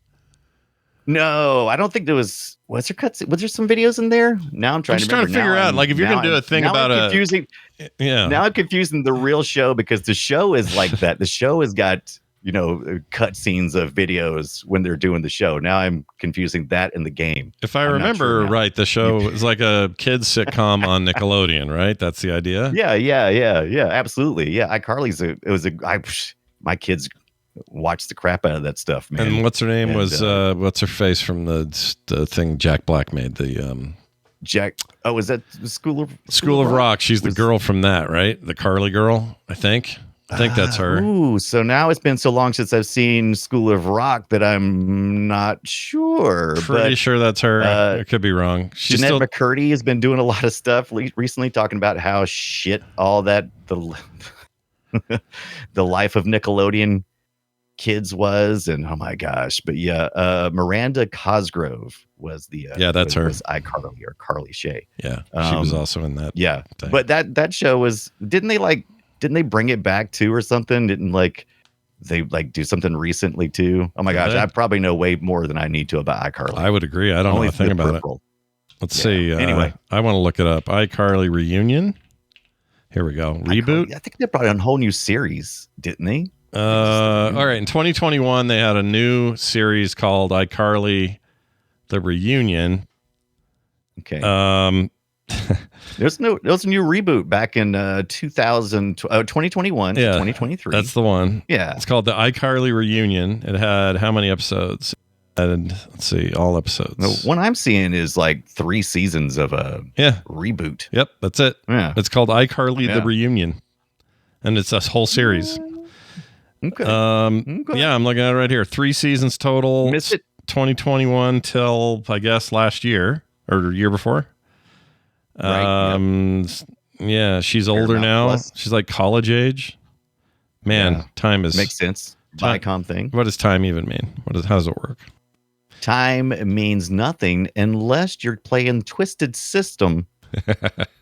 Speaker 3: No, I don't think there was. Was there cutscene? Was there some videos in there? Now I'm trying to
Speaker 2: figure out. Like, if you're gonna do a thing about
Speaker 3: confusing.
Speaker 2: Yeah.
Speaker 3: Now I'm confusing the real show, because the show is like that. The show has got cutscenes of videos when they're doing the show. Now I'm confusing that in the game.
Speaker 2: If I remember right, the show is like a kids sitcom on Nickelodeon, right? That's the idea.
Speaker 3: Yeah, absolutely. Yeah, iCarly's my kids watched the crap out of that stuff, man.
Speaker 2: And what's her name was what's her face from the thing Jack Black made, the
Speaker 3: Jack. Oh, is that School of
Speaker 2: Rock? She's the girl from that, right? The Carly girl, I think that's her.
Speaker 3: Ooh, so now it's been so long since I've seen School of Rock that I'm not sure.
Speaker 2: Pretty sure that's her. I could be wrong.
Speaker 3: Jeanette McCurdy has been doing a lot of stuff recently, talking about how shit all that the life of Nickelodeon kids was, and oh my gosh. But Miranda Cosgrove was the
Speaker 2: that's her.
Speaker 3: Was iCarly or Carly Shay.
Speaker 2: Yeah, she was also in that.
Speaker 3: Yeah,
Speaker 2: thing.
Speaker 3: But that show was didn't they bring it back too or something? Didn't they do something recently too? Oh my gosh, I probably know way more than I need to about iCarly.
Speaker 2: I would agree. I don't know a thing about it. Let's see.
Speaker 3: Anyway,
Speaker 2: I want to look it up. iCarly reunion. Here we go. Reboot.
Speaker 3: I think they brought a whole new series, didn't they?
Speaker 2: All right. In 2021, they had a new series called iCarly: The Reunion.
Speaker 3: Okay. There's a new reboot back in 2021 to 2023.
Speaker 2: That's the one.
Speaker 3: Yeah.
Speaker 2: It's called the iCarly Reunion. It had how many episodes? And let's see, all episodes.
Speaker 3: The one I'm seeing is like 3 seasons of a reboot.
Speaker 2: Yep, that's it.
Speaker 3: Yeah.
Speaker 2: It's called iCarly: The Reunion. And it's a whole series.
Speaker 3: Okay.
Speaker 2: Yeah, I'm looking at it right here. 3 seasons total.
Speaker 3: Missed it.
Speaker 2: 2021 till I guess last year or year before.
Speaker 3: Right.
Speaker 2: Yeah, she's older now. Plus. She's like college age. Man, time is
Speaker 3: makes sense. Viacom thing.
Speaker 2: What does time even mean? How does it work?
Speaker 3: Time means nothing unless you're playing Twisted System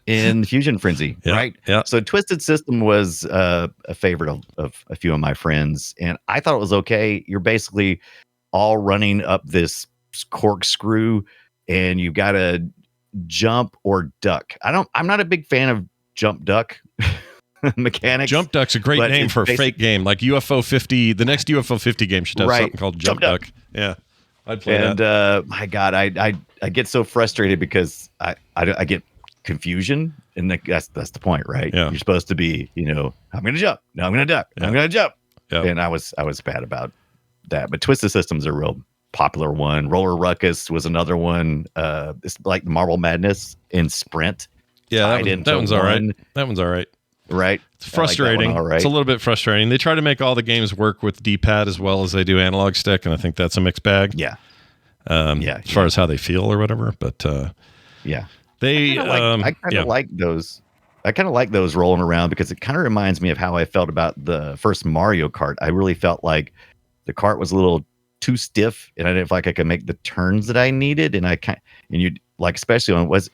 Speaker 3: in Fuzion Frenzy, right?
Speaker 2: Yeah.
Speaker 3: So Twisted System was a favorite of a few of my friends, and I thought it was okay. You're basically all running up this corkscrew, and you've got to jump or duck. I'm not a big fan of jump duck. mechanics.
Speaker 2: Jump Duck's a great
Speaker 3: but
Speaker 2: name
Speaker 3: it's
Speaker 2: for a fake game. Like UFO 50, the next UFO 50 game should have
Speaker 3: Right.
Speaker 2: something called Jump Duck. Yeah. I'd play
Speaker 3: And
Speaker 2: that.
Speaker 3: my God, I get so frustrated because I get confusion, and that's the point, right?
Speaker 2: Yeah.
Speaker 3: You're supposed to be, I'm gonna jump, no, I'm gonna duck,
Speaker 2: Yeah.
Speaker 3: I'm gonna jump,
Speaker 2: Yeah.
Speaker 3: and I was bad about that. But Twisted System's a real popular one. Roller Ruckus was another one. It's like Marble Madness and Sprint.
Speaker 2: Yeah,
Speaker 3: tied
Speaker 2: that one's all right.
Speaker 3: one.
Speaker 2: That one's all right.
Speaker 3: Right.
Speaker 2: It's frustrating.
Speaker 3: All right.
Speaker 2: It's a little bit frustrating. They try to make all the games work with D-pad as well as they do analog stick, and I think that's a mixed bag.
Speaker 3: Yeah.
Speaker 2: As far as how they feel or whatever, but
Speaker 3: Yeah.
Speaker 2: they
Speaker 3: I kind of like those. I kind of like those rolling around because it kind of reminds me of how I felt about the first Mario Kart. I really felt like the kart was a little too stiff, and I didn't feel like I could make the turns that I needed. And you like, especially on was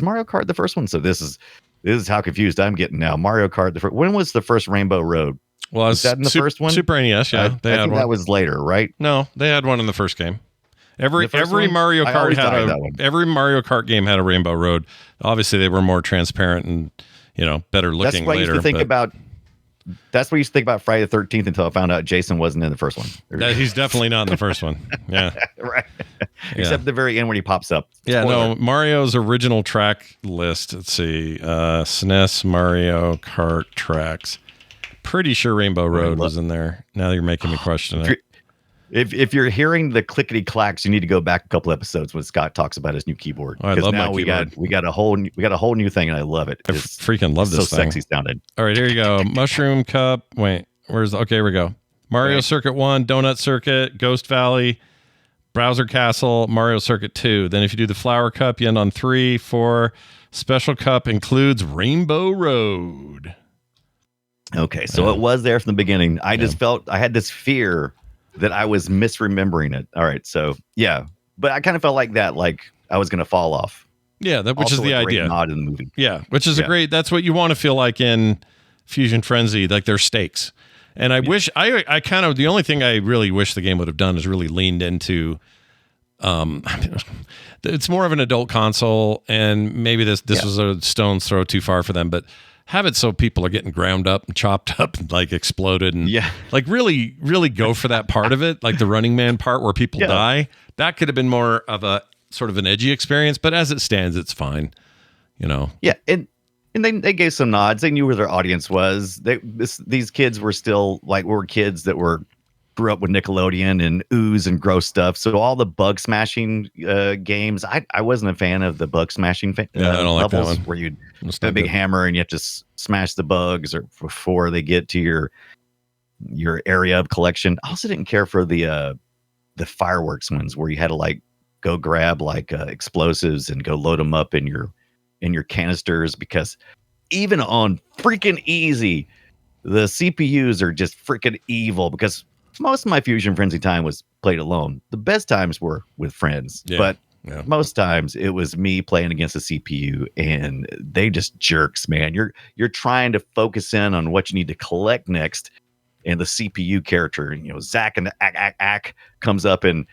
Speaker 3: Mario Kart the first one? So this is how confused I'm getting now. Mario Kart. When was the first Rainbow Road?
Speaker 2: well,
Speaker 3: Was that in the first one?
Speaker 2: Super NES, yeah,
Speaker 3: I
Speaker 2: they had
Speaker 3: think
Speaker 2: one.
Speaker 3: that was later, right?
Speaker 2: No, they had one in the first game. Every
Speaker 3: one?
Speaker 2: Mario
Speaker 3: I
Speaker 2: Kart
Speaker 3: always
Speaker 2: had
Speaker 3: died that one.
Speaker 2: every Mario Kart game had a Rainbow Road. Obviously, they were more transparent and better looking.
Speaker 3: That's what I used
Speaker 2: later.
Speaker 3: to think
Speaker 2: but
Speaker 3: about. That's what I used to think about Friday the 13th until I found out Jason wasn't in the first one.
Speaker 2: he's definitely not in the first one. Yeah,
Speaker 3: Right. Except the very end when he pops up.
Speaker 2: yeah.
Speaker 3: Spoiler.
Speaker 2: No, Mario's original track list. Let's see, SNES Mario Kart tracks. Pretty sure Rainbow Road was in there. Now you're making me question it.
Speaker 3: If you're hearing the clickety clacks, you need to go back a couple episodes when Scott talks about his new keyboard.
Speaker 2: Oh, I love
Speaker 3: now
Speaker 2: my
Speaker 3: we
Speaker 2: keyboard.
Speaker 3: got a whole new thing, and I love it.
Speaker 2: I
Speaker 3: It's
Speaker 2: freaking love this
Speaker 3: so
Speaker 2: thing.
Speaker 3: sexy sounded.
Speaker 2: All right, here you go. Mushroom Cup. Wait, okay, here we go. Mario
Speaker 3: Right.
Speaker 2: Circuit 1, Donut Circuit, Ghost Valley, Browser Castle, Mario Circuit 2. Then if you do the Flower Cup, you end on 3, 4. Special Cup includes Rainbow Road.
Speaker 3: Okay, so it was there from the beginning. I just felt I had this fear that I was misremembering it. All right, so yeah, but I kind of felt like that, like I was going to fall off.
Speaker 2: Yeah, which is
Speaker 3: Also
Speaker 2: the
Speaker 3: a great
Speaker 2: idea.
Speaker 3: nod in the movie.
Speaker 2: Yeah, which is a great, that's what you want to feel like in Fuzion Frenzy, like there's stakes. And I wish, I kind of, the only thing I really wish the game would have done is really leaned into, it's more of an adult console, and maybe this was a stone's throw too far for them, but have it so people are getting ground up and chopped up and like exploded and like really, really go for that part of it, like the Running Man part where people die. That could have been more of a sort of an edgy experience, but as it stands, it's fine.
Speaker 3: Yeah, and they gave some nods. They knew where their audience was. These kids were still like were kids that grew up with Nickelodeon and ooze and gross stuff. So all the bug smashing games, I wasn't a fan of the bug smashing
Speaker 2: I don't like that
Speaker 3: levels
Speaker 2: one.
Speaker 3: where you'd
Speaker 2: It's
Speaker 3: have a
Speaker 2: not
Speaker 3: big
Speaker 2: good.
Speaker 3: hammer and you have to smash the bugs or before they get to your area of collection. I also didn't care for the fireworks ones where you had to like go grab like explosives and go load them up in your canisters, because even on freaking easy, the CPUs are just freaking evil, because most of my Fuzion Frenzy time was played alone. The best times were with friends, but most times it was me playing against a CPU, and they just jerks, man. You're trying to focus in on what you need to collect next, and the CPU character, Zach and Ack comes up and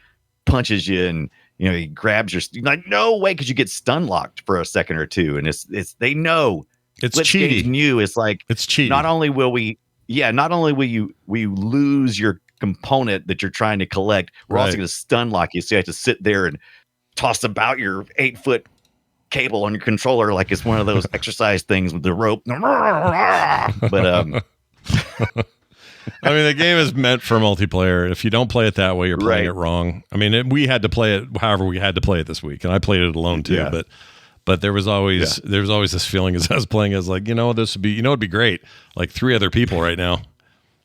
Speaker 3: punches you, and he grabs your like no way, because you get stun locked for a second or two, and it's they know
Speaker 2: It's
Speaker 3: Blitz
Speaker 2: cheaty.
Speaker 3: Games knew it's like
Speaker 2: It's cheaty.
Speaker 3: not only will we lose your component that you're trying to collect, we're also
Speaker 2: Right.
Speaker 3: going to stun lock you, so you have to sit there and toss about your 8-foot cable on your controller like it's one of those exercise things with the rope. But
Speaker 2: I mean, the game is meant for multiplayer. If you don't play it that way, you're playing
Speaker 3: Right.
Speaker 2: it wrong. I mean, we had to play it however we had to play it this week, and I played it alone too.
Speaker 3: Yeah.
Speaker 2: But there was always this feeling as I was playing, as like, this would be, it'd be great, like 3 other people right now.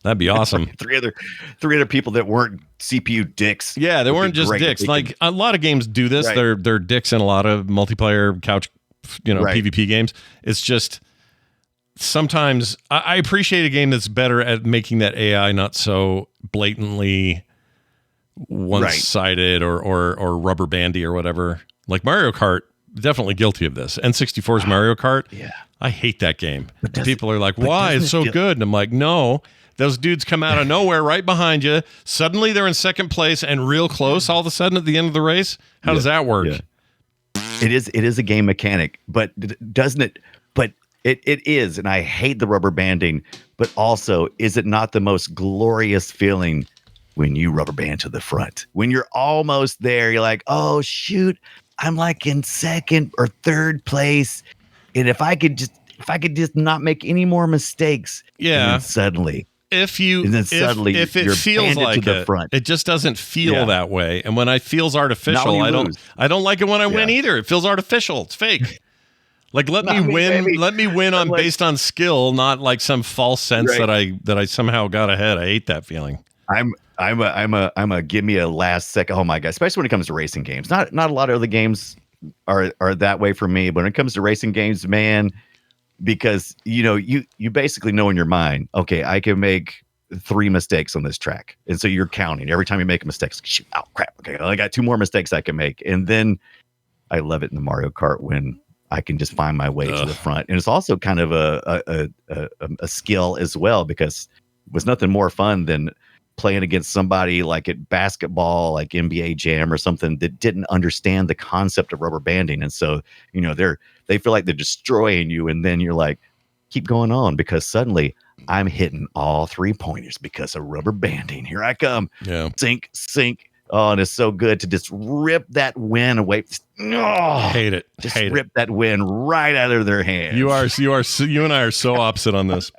Speaker 2: That'd be awesome.
Speaker 3: three other people that weren't CPU dicks.
Speaker 2: Yeah, they
Speaker 3: would
Speaker 2: weren't
Speaker 3: be
Speaker 2: just
Speaker 3: great if
Speaker 2: dicks.
Speaker 3: they
Speaker 2: Like
Speaker 3: could-
Speaker 2: a lot of games do this.
Speaker 3: Right.
Speaker 2: They're dicks in a lot of multiplayer couch,
Speaker 3: Right.
Speaker 2: PvP games. It's just sometimes I appreciate a game that's better at making that AI not so blatantly one-sided or rubber bandy or whatever. Like Mario Kart, definitely guilty of this. N64's Mario Kart.
Speaker 3: Yeah.
Speaker 2: I hate that game.
Speaker 3: does
Speaker 2: People are like, why?
Speaker 3: doesn't
Speaker 2: It's so
Speaker 3: it feel-
Speaker 2: good. And I'm like, no. Those dudes come out of nowhere right behind you. Suddenly they're in second place and real close all of a sudden at the end of the race. How does that work?
Speaker 3: Yeah. It is a game mechanic, but doesn't it? But It is, and I hate the rubber banding, but also, is it not the most glorious feeling when you rubber band to the front? When you're almost there, you're like, oh shoot, I'm like in second or third place. And if I could just not make any more mistakes,
Speaker 2: yeah.
Speaker 3: And then suddenly
Speaker 2: if it
Speaker 3: you're
Speaker 2: feels like
Speaker 3: to the front.
Speaker 2: it just doesn't feel that way. And when it feels artificial, I don't like it when I win either. It feels artificial. It's fake. Like let me win on based on skill, not like some false sense that I somehow got ahead. I hate that feeling.
Speaker 3: I'm a give me a last second. Oh my God, especially when it comes to racing games. Not a lot of other games are that way for me, but when it comes to racing games, man, because you basically know in your mind, okay, I can make 3 mistakes on this track, and so you're counting every time you make a mistake. Shoot, oh crap, okay, I got 2 more mistakes I can make, and then I love it in the Mario Kart when I can just find my way to the front, and it's also kind of a skill as well, because it was nothing more fun than playing against somebody like at basketball, like NBA Jam or something, that didn't understand the concept of rubber banding. And so, they feel like they're destroying you. And then you're like, keep going on, because suddenly I'm hitting all 3-pointers because of rubber banding. Here I come.
Speaker 2: Yeah.
Speaker 3: Sink. Oh, and it's so good to just rip that win away.
Speaker 2: Hate it.
Speaker 3: Just rip that win right out of their hands.
Speaker 2: You and I are so opposite on this.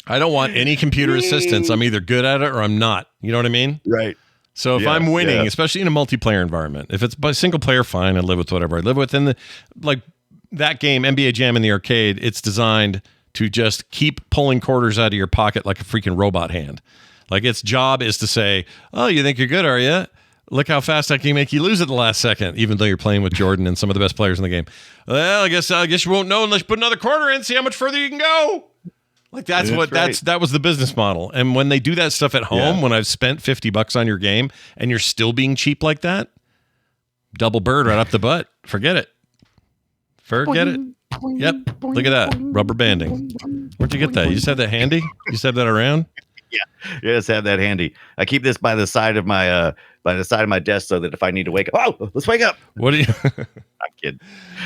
Speaker 2: I don't want any computer assistance. I'm either good at it or I'm not. You know what I mean?
Speaker 3: Right.
Speaker 2: So if I'm winning, especially in a multiplayer environment, if it's by single player, fine. I live with whatever I live with. In that game, NBA Jam in the arcade, it's designed to just keep pulling quarters out of your pocket like a freaking robot hand. Like its job is to say, oh, you think you're good, are you? Look how fast I can make you lose at the last second, even though you're playing with Jordan and some of the best players in the game. Well, I guess you won't know unless you put another quarter in, see how much further you can go. Like that was the business model. And when they do that stuff at home, when I've spent $50 on your game and you're still being cheap like that, double bird right up the butt. Forget it. Yep. Look at that. Rubber banding. Where'd you get that? You just have that handy? You just have that around?
Speaker 3: Yeah. Just have that handy. I keep this by the side of my desk so that if I need to wake up, let's wake up.
Speaker 2: What do you
Speaker 3: I'm kidding.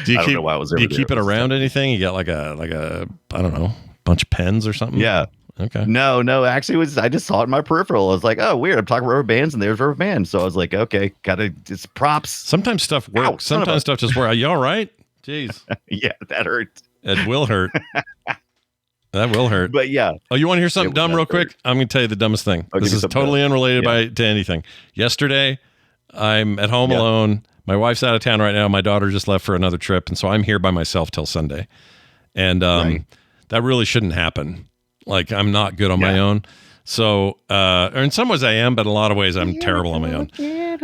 Speaker 2: Do you keep it around anything? You got like a I don't know, bunch of pens or something?
Speaker 3: Yeah.
Speaker 2: Okay.
Speaker 3: No. Actually, I just saw it in my peripheral. I was like, oh, weird. I'm talking rubber bands, and there's rubber bands. So I was like, okay, it's props.
Speaker 2: Sometimes stuff works.
Speaker 3: Ow,
Speaker 2: sometimes stuff just works. Are you all right? Jeez.
Speaker 3: Yeah, that hurt.
Speaker 2: It will hurt. That will hurt.
Speaker 3: But yeah.
Speaker 2: Oh, you want to hear something dumb real quick? I'm going to tell you the dumbest thing. This is totally unrelated to anything. Yesterday, I'm at home alone. My wife's out of town right now. My daughter just left for another trip, and so I'm here by myself till Sunday. And that really shouldn't happen. Like, I'm not good on my own. So, or in some ways I am, but in a lot of ways I'm terrible on my own.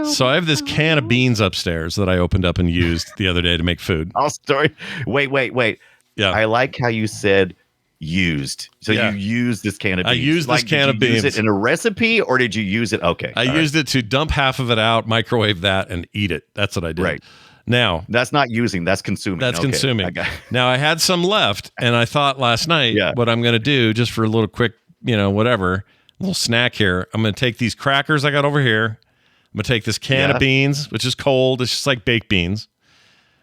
Speaker 2: So I have this can of beans upstairs that I opened up and used the other day to make food.
Speaker 3: Wait.
Speaker 2: Yeah.
Speaker 3: I like how you said used. So you used this can of beans.
Speaker 2: I used this can of beans.
Speaker 3: Did you use it in a recipe, or did you use it? Okay.
Speaker 2: I used it to dump half of it out, microwave that, and eat it. That's what I did.
Speaker 3: Right.
Speaker 2: Now,
Speaker 3: that's not using, that's consuming.
Speaker 2: That's consuming. Now, I had some left, and I thought last night, what I'm going to do, just for a little quick, whatever, little snack here, I'm going to take these crackers I got over here. I'm going to take this can of beans, which is cold. It's just like baked beans.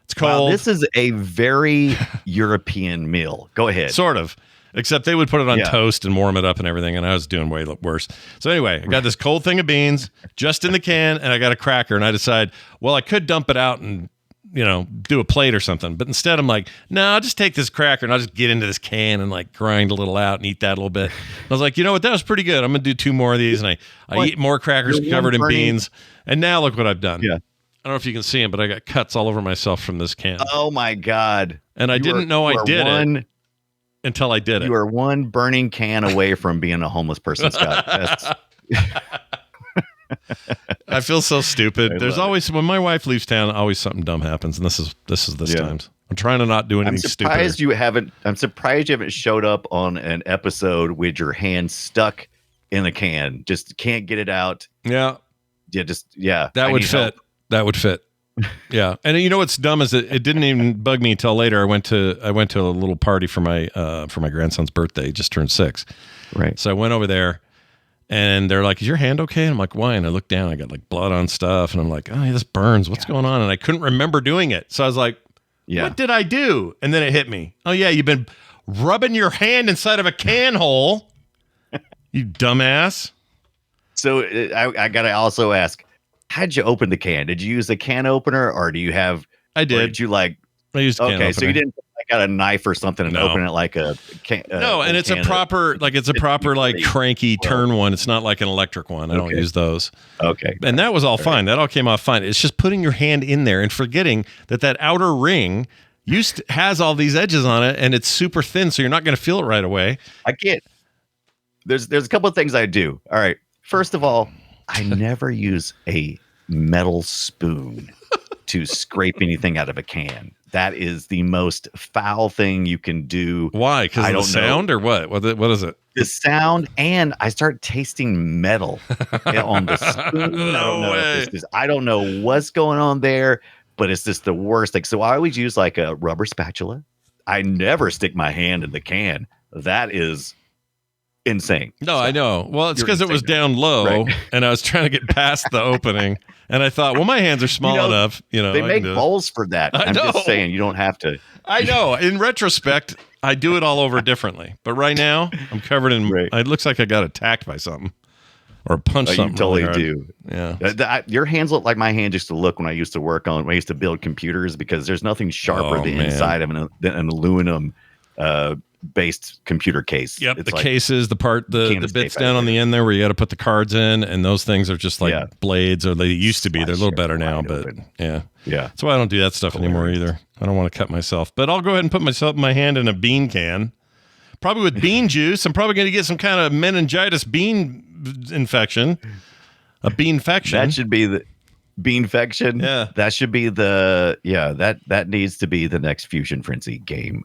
Speaker 2: It's cold.
Speaker 3: Wow, this is a very European meal. Go ahead.
Speaker 2: Sort of. Except they would put it on toast and warm it up and everything, and I was doing way worse. So anyway, I got this cold thing of beans just in the can, and I got a cracker, and I decide, well, I could dump it out and, do a plate or something. But instead, I'm like, no, I'll just take this cracker, and I'll just get into this can and, like, grind a little out and eat that a little bit. I was like, you know what? That was pretty good. I'm going to do 2 more of these, and I eat more crackers covered in beans. And now look what I've done. Yeah. I don't know if you can see them, but I got cuts all over myself from this can.
Speaker 3: Oh, my God.
Speaker 2: And I didn't know I did it until I did it.
Speaker 3: You are one burning can away from being a homeless person, Scott.
Speaker 2: I feel so stupid. There's always, when my wife leaves town, always something dumb happens, and this is this times. I'm trying to not do anything stupid.
Speaker 3: I'm surprised you haven't showed up on an episode with your hand stuck in a can. Just can't get it out.
Speaker 2: Yeah.
Speaker 3: That
Speaker 2: would fit. Help. That would fit. Yeah. And you know what's dumb is that it didn't even bug me until later. I went to a little party for my grandson's birthday. He just turned 6.
Speaker 3: Right.
Speaker 2: So I went over there, and they're like, is your hand okay? And I'm like, why? And I look down, I got like blood on stuff, and I'm like, oh, this burns. What's going on? And I couldn't remember doing it. So I was like,
Speaker 3: Yeah.
Speaker 2: What did I do? And then it hit me. Oh, yeah, you've been rubbing your hand inside of a can hole. You dumbass.
Speaker 3: So I got to also ask, how'd you open the can? Did you use a can opener or do you have...
Speaker 2: I did.
Speaker 3: Or did you like...
Speaker 2: I used a can
Speaker 3: Okay,
Speaker 2: opener.
Speaker 3: so you didn't got a knife or something and open it like a can.
Speaker 2: No, and it's a proper cranky turn one. It's not like an electric one. I don't use those.
Speaker 3: Okay.
Speaker 2: And that was all fine. That all came off fine. It's just putting your hand in there and forgetting that outer ring has all these edges on it and it's super thin, so you're not going to feel it right away.
Speaker 3: I can't. There's a couple of things I do. All right. First of all, I never use a metal spoon to scrape anything out of a can. That is the most foul thing you can do.
Speaker 2: Why? Because of the sound or what? What is it?
Speaker 3: The sound, and I start tasting metal on the spoon.
Speaker 2: No way.
Speaker 3: I don't know what's going on there, but it's just the worst thing. So I always use like a rubber spatula. I never stick my hand in the can. That is insane.
Speaker 2: No, I know. Well, it's because it was down low, and I was trying to get past the opening. And I thought, well, my hands are small enough.
Speaker 3: They make bowls for that. I'm just saying, you don't have to.
Speaker 2: I know. In retrospect, I do it all over differently. But right now, I'm covered in. It looks like I got attacked by something or punched something.
Speaker 3: You totally
Speaker 2: really
Speaker 3: do.
Speaker 2: Yeah.
Speaker 3: Your hands look like my hand used to look when I used to work on. When I used to build computers, because there's nothing sharper than inside of an aluminum based computer case.
Speaker 2: Yep, the cases, the bits down on the end there where you got to put the cards in, and those things are just like blades, or they used to be. They're a little better now, but yeah. That's why I don't do that stuff anymore either. I don't want to cut myself, but I'll go ahead and put my hand in a bean can, probably with bean juice. I'm probably going to get some kind of meningitis bean infection, a beanfection.
Speaker 3: That should be the beanfection.
Speaker 2: Yeah,
Speaker 3: that should be that needs to be the next Fuzion Frenzy game.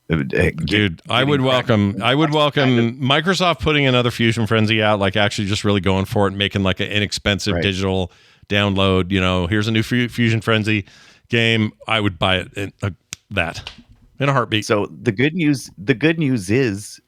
Speaker 2: Dude, I would welcome Microsoft putting another Fuzion Frenzy out, like actually just really going for it and making like an inexpensive digital download. Here's a new Fuzion Frenzy game. I would buy it in a heartbeat.
Speaker 3: So the good news is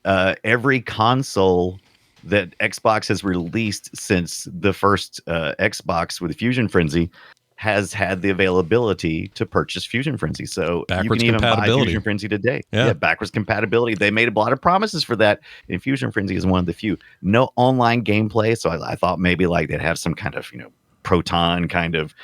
Speaker 3: every console that Xbox has released since the first Xbox with Fuzion Frenzy has had the availability to purchase Fuzion Frenzy. So you can even buy Fuzion Frenzy today. Yeah, backwards compatibility. They made a lot of promises for that, and Fuzion Frenzy is one of the few. No online gameplay, so I thought maybe like they'd have some kind of, Proton kind of,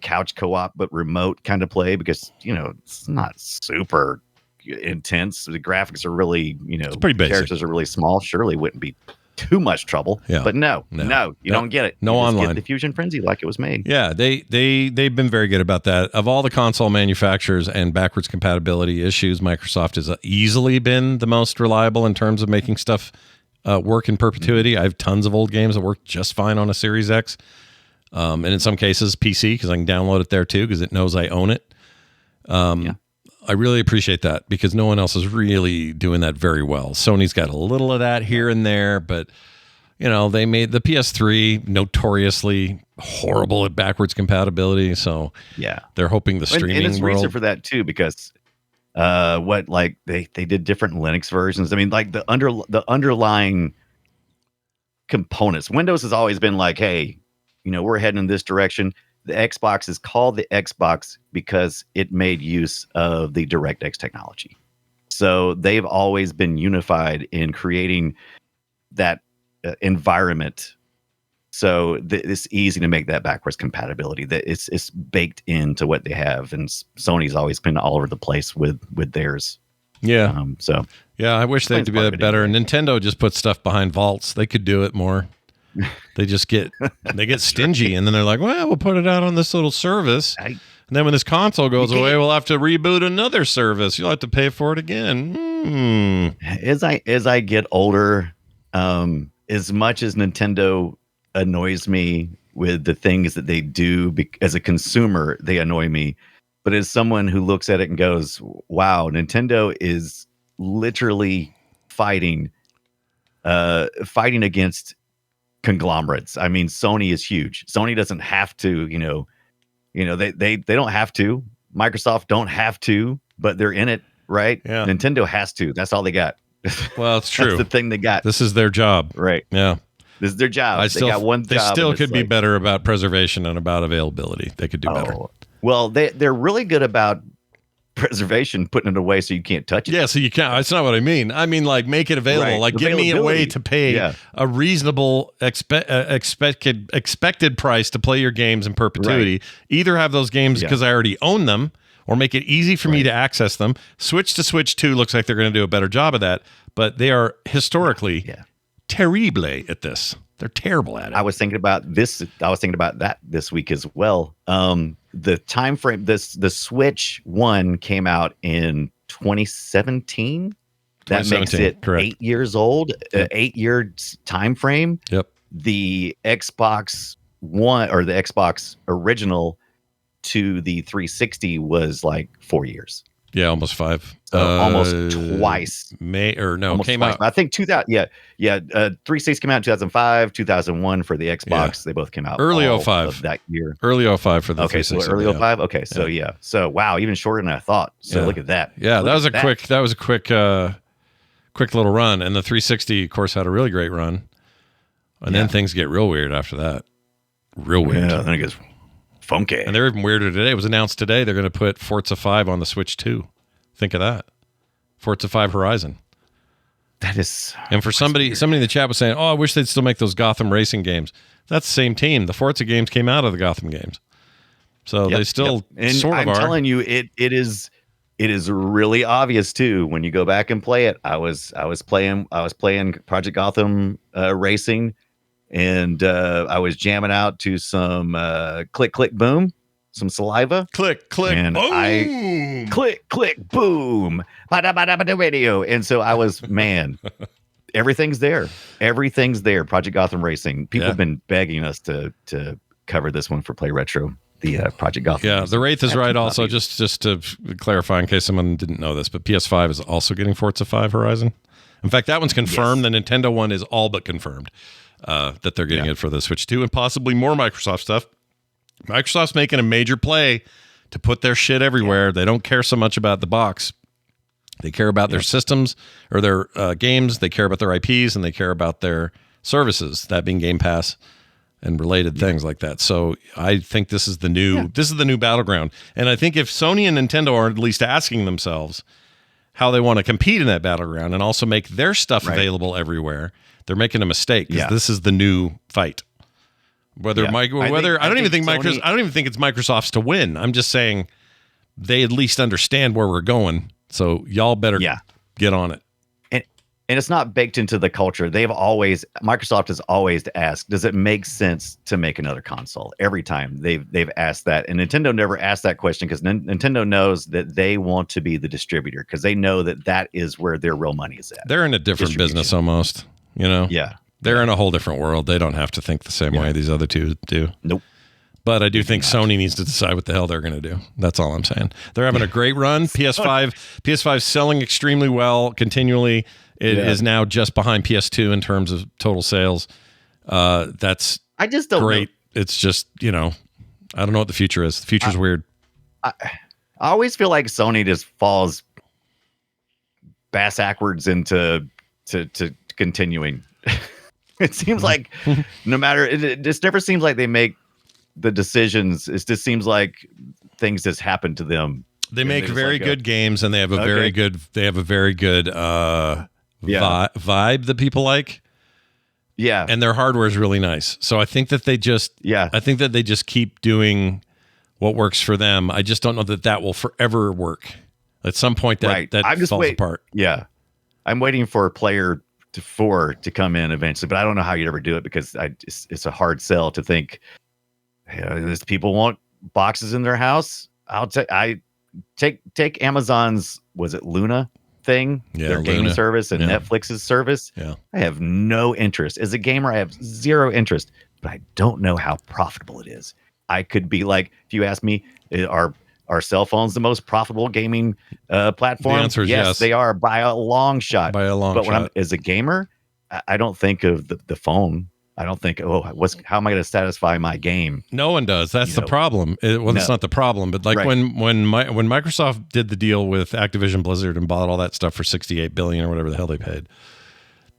Speaker 3: couch co-op, but remote kind of play, because, it's not super intense. The graphics are really,
Speaker 2: it's pretty basic.
Speaker 3: Characters are really small. Surely wouldn't be too much trouble. But no, you don't get it.
Speaker 2: No
Speaker 3: you
Speaker 2: online.
Speaker 3: Get the Fuzion Frenzy like it was made.
Speaker 2: Yeah, they've been very good about that. Of all the console manufacturers and backwards compatibility issues, Microsoft has easily been the most reliable in terms of making stuff work in perpetuity. I have tons of old games that work just fine on a Series X, and in some cases PC, because I can download it there too, because it knows I own it. I really appreciate that, because no one else is really doing that very well. Sony's got a little of that here and there, but they made the PS3 notoriously horrible at backwards compatibility. So they're hoping the streaming
Speaker 3: and it's
Speaker 2: world
Speaker 3: reason for that too, because they did different Linux versions. I mean, like the underlying components. Windows has always been like, hey, we're heading in this direction. The Xbox is called the Xbox because it made use of the DirectX technology. So they've always been unified in creating that environment. So it's easy to make that backwards compatibility. That it's baked into what they have, and Sony's always been all over the place with theirs.
Speaker 2: Yeah. I wish they'd do that better. Nintendo just put stuff behind vaults. They could do it more. They just get stingy, and then they're like, well, we'll put it out on this little service, and then when this console goes away, we'll have to reboot another service. You'll have to pay for it again.
Speaker 3: As I get older, as much as Nintendo annoys me with the things that they do, as a consumer, they annoy me. But as someone who looks at it and goes, wow, Nintendo is literally fighting against conglomerates. I mean, Sony is huge. Sony doesn't have to, they don't have to. Microsoft don't have to, but they're in it, right?
Speaker 2: Yeah.
Speaker 3: Nintendo has to. That's all they got.
Speaker 2: Well, it's true.
Speaker 3: That's the thing they got.
Speaker 2: This is their job.
Speaker 3: Right.
Speaker 2: Yeah.
Speaker 3: This is their job. They got one job.
Speaker 2: They still could be better about preservation and about availability. They could do better.
Speaker 3: Well, they're really good about preservation, putting it away so you can't touch it.
Speaker 2: Yeah, so you can't. That's not what I mean. I mean, like, make it available.
Speaker 3: Right.
Speaker 2: Like, give me a way to pay a reasonable expected price to play your games in perpetuity.
Speaker 3: Right.
Speaker 2: Either have those games because I already own them, or make it easy for me to access them. Switch to Switch 2 looks like they're going to do a better job of that, but they are historically terrible at this. They're terrible at it.
Speaker 3: I was thinking about this. I was thinking about that this week as well. The time frame. The Switch 1 came out in 2017. That makes it
Speaker 2: correct.
Speaker 3: 8 years old. 8-year time frame.
Speaker 2: Yep.
Speaker 3: The Xbox One or the Xbox original to the 360 was like 4 years.
Speaker 2: Yeah, almost 5.
Speaker 3: Almost twice.
Speaker 2: Came out.
Speaker 3: I think 2000. Yeah. 360 came out in 2005, 2001 for the Xbox.
Speaker 2: Yeah.
Speaker 3: They both came out
Speaker 2: early 05
Speaker 3: of that year.
Speaker 2: Early 05 for the 360.
Speaker 3: So early 05. Okay, so so wow, even shorter than I thought. So look at that.
Speaker 2: Yeah, that was a quick little run, and the 360 of course had a really great run, and then things get real weird after that. Real weird.
Speaker 3: Yeah, then it gets funky.
Speaker 2: And they're even weirder today. It was announced today they're going to put Forza 5 on the Switch 2. Think of that. Forza 5 Horizon.
Speaker 3: That is.
Speaker 2: And for somebody in the chat was saying, "Oh, I wish they'd still make those Gotham racing games." That's the same team. The Forza games came out of the Gotham games, so they still sort of are.
Speaker 3: I'm telling you, it is really obvious too when you go back and play it. I was playing Project Gotham Racing, and I was jamming out to some click click boom, some saliva,
Speaker 2: click click,
Speaker 3: and
Speaker 2: boom,
Speaker 3: click click boom, bada radio. And so I was, man, everything's there. Everything's there. Project Gotham Racing. People have been begging us to cover this one for Play Retro. The Project Gotham.
Speaker 2: Yeah,
Speaker 3: Racing.
Speaker 2: the Wraith is right. Also, just to clarify, in case someone didn't know this, but PS5 is also getting Forza 5 Horizon. In fact, that one's confirmed. The Nintendo one is all but confirmed that they're getting it for the Switch 2 and possibly more Microsoft stuff. Microsoft's making a major play to put their shit everywhere. They don't care so much about the box. They care about their systems or their games. They care about their IPs and they care about their services, that being Game Pass and related things like that. So I think this is the new battleground. And I think if Sony and Nintendo are at least asking themselves how they want to compete in that battleground and also make their stuff available everywhere, they're making a mistake because this is the new fight. I don't even think it's Microsoft's to win. I'm just saying they at least understand where we're going. So y'all better get on it.
Speaker 3: And it's not baked into the culture. Microsoft has always asked, does it make sense to make another console? Every time they've asked that. And Nintendo never asked that question because Nintendo knows that they want to be the distributor because they know that is where their real money is at.
Speaker 2: They're in a different business almost, you know?
Speaker 3: Yeah.
Speaker 2: They're in a whole different world. They don't have to think the same way these other two do.
Speaker 3: Nope.
Speaker 2: But I do think Sony needs to decide what the hell they're going to do. That's all I'm saying. They're having a great run. PS5 selling extremely well continually. It is now just behind PS2 in terms of total sales. That's
Speaker 3: I just don't
Speaker 2: great.
Speaker 3: know.
Speaker 2: It's just, I don't know what the future is. The future's weird.
Speaker 3: I always feel like Sony just falls bass backwards into to continuing. It seems like no matter it just never seems like they make the decisions. It just seems like things just happen to them.
Speaker 2: They make very good games, and they have a very good vibe that people like.
Speaker 3: Yeah,
Speaker 2: and their hardware is really nice. So I think that they just keep doing what works for them. I just don't know that will forever work. At some point, that falls apart. Yeah,
Speaker 3: I'm waiting for Player 4 to come in eventually, but I don't know how you'd ever do it because it's a hard sell to think. These people want boxes in their house. Take Amazon's, was it Luna thing? Their gaming service and Netflix's service.
Speaker 2: Yeah.
Speaker 3: I have no interest. As a gamer, I have zero interest, but I don't know how profitable it is. I could be like, if you ask me, are cell phones the most profitable gaming platform?
Speaker 2: The answer is yes.
Speaker 3: They are by a long shot.
Speaker 2: But
Speaker 3: when I'm as a gamer, I don't think of the phone. I don't think, how am I going to satisfy my game?
Speaker 2: No one does. That's the problem. It's not the problem, but when Microsoft did the deal with Activision Blizzard and bought all that stuff for $68 billion or whatever the hell they paid,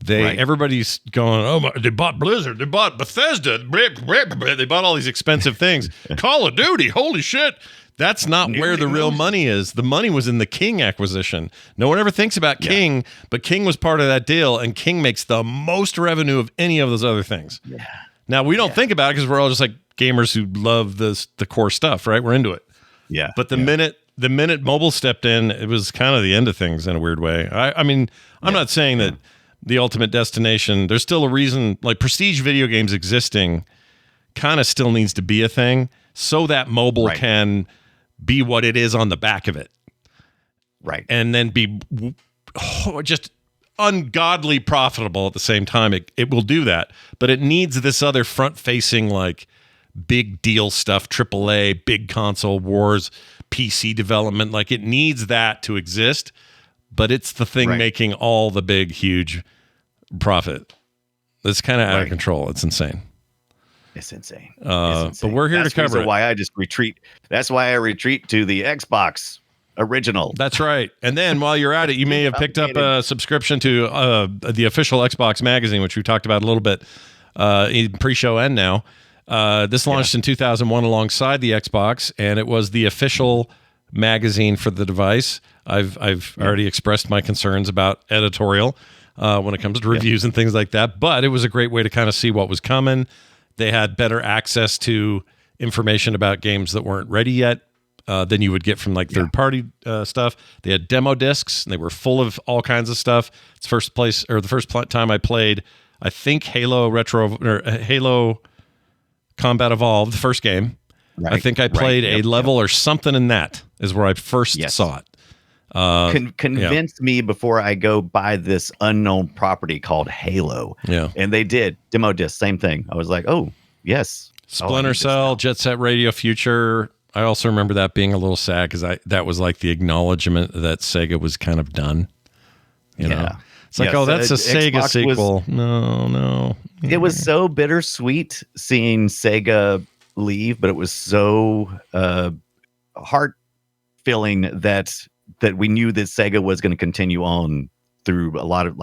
Speaker 2: everybody's going, they bought Blizzard, they bought Bethesda, they bought all these expensive things. Call of Duty, holy shit! That's not where the real money is. The money was in the King acquisition. No one ever thinks about King, but King was part of that deal, and King makes the most revenue of any of those other things. Yeah. Now, we don't think about it because we're all just like gamers who love the core stuff, right? We're into it. Yeah. But the minute mobile stepped in, it was kind of the end of things in a weird way. I mean, I'm not saying that the ultimate destination, there's still a reason, like prestige video games existing kind of still needs to be a thing so that mobile can be what it is on the back of it. Right. And then be just ungodly profitable at the same time. It will do that, but it needs this other front-facing, like, big deal stuff, AAA, big console wars, PC development. Like, it needs that to exist, but it's the thing making all the big, huge profit. It's kind of out of control. It's insane.
Speaker 3: It's insane.
Speaker 2: But we're here to cover it.
Speaker 3: Why I just retreat. That's why I retreat to the Xbox original.
Speaker 2: That's right. And then while you're at it, you may have picked up a subscription to the official Xbox magazine, which we talked about a little bit in pre-show and now. This launched in 2001 alongside the Xbox, and it was the official magazine for the device. I've already expressed my concerns about editorial when it comes to reviews and things like that, but it was a great way to kind of see what was coming. They had better access to information about games that weren't ready yet than you would get from like third-party stuff. They had demo discs, and they were full of all kinds of stuff. It's the first time I played, I think, Halo Combat Evolved, the first game. Right. I think I played a level or something in that is where I first saw it.
Speaker 3: Convinced me before I go buy this unknown property called Halo. Yeah. And they did. Demo disc, same thing. I was like, oh, yes.
Speaker 2: Splinter Cell, Jet Set Radio Future. I also remember that being a little sad because that was like the acknowledgement that Sega was kind of done. You know? It's like, that's a Sega Xbox sequel. No.
Speaker 3: It was so bittersweet seeing Sega leave, but it was so heart-filling that we knew that Sega was going to continue on through a lot of,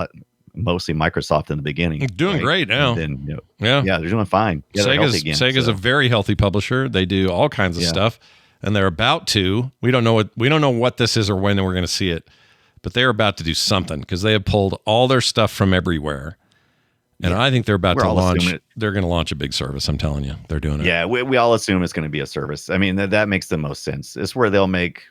Speaker 3: mostly Microsoft in the beginning.
Speaker 2: Doing great now.
Speaker 3: Then, they're doing fine.
Speaker 2: Sega's a very healthy publisher. They do all kinds of stuff, and they're about to. We don't know what this is or when we're going to see it, but they're about to do something because they have pulled all their stuff from everywhere. And I think they're about to launch. They're going to launch a big service. I'm telling you, they're doing it.
Speaker 3: Yeah, we all assume it's going to be a service. I mean, that makes the most sense. It's where they'll make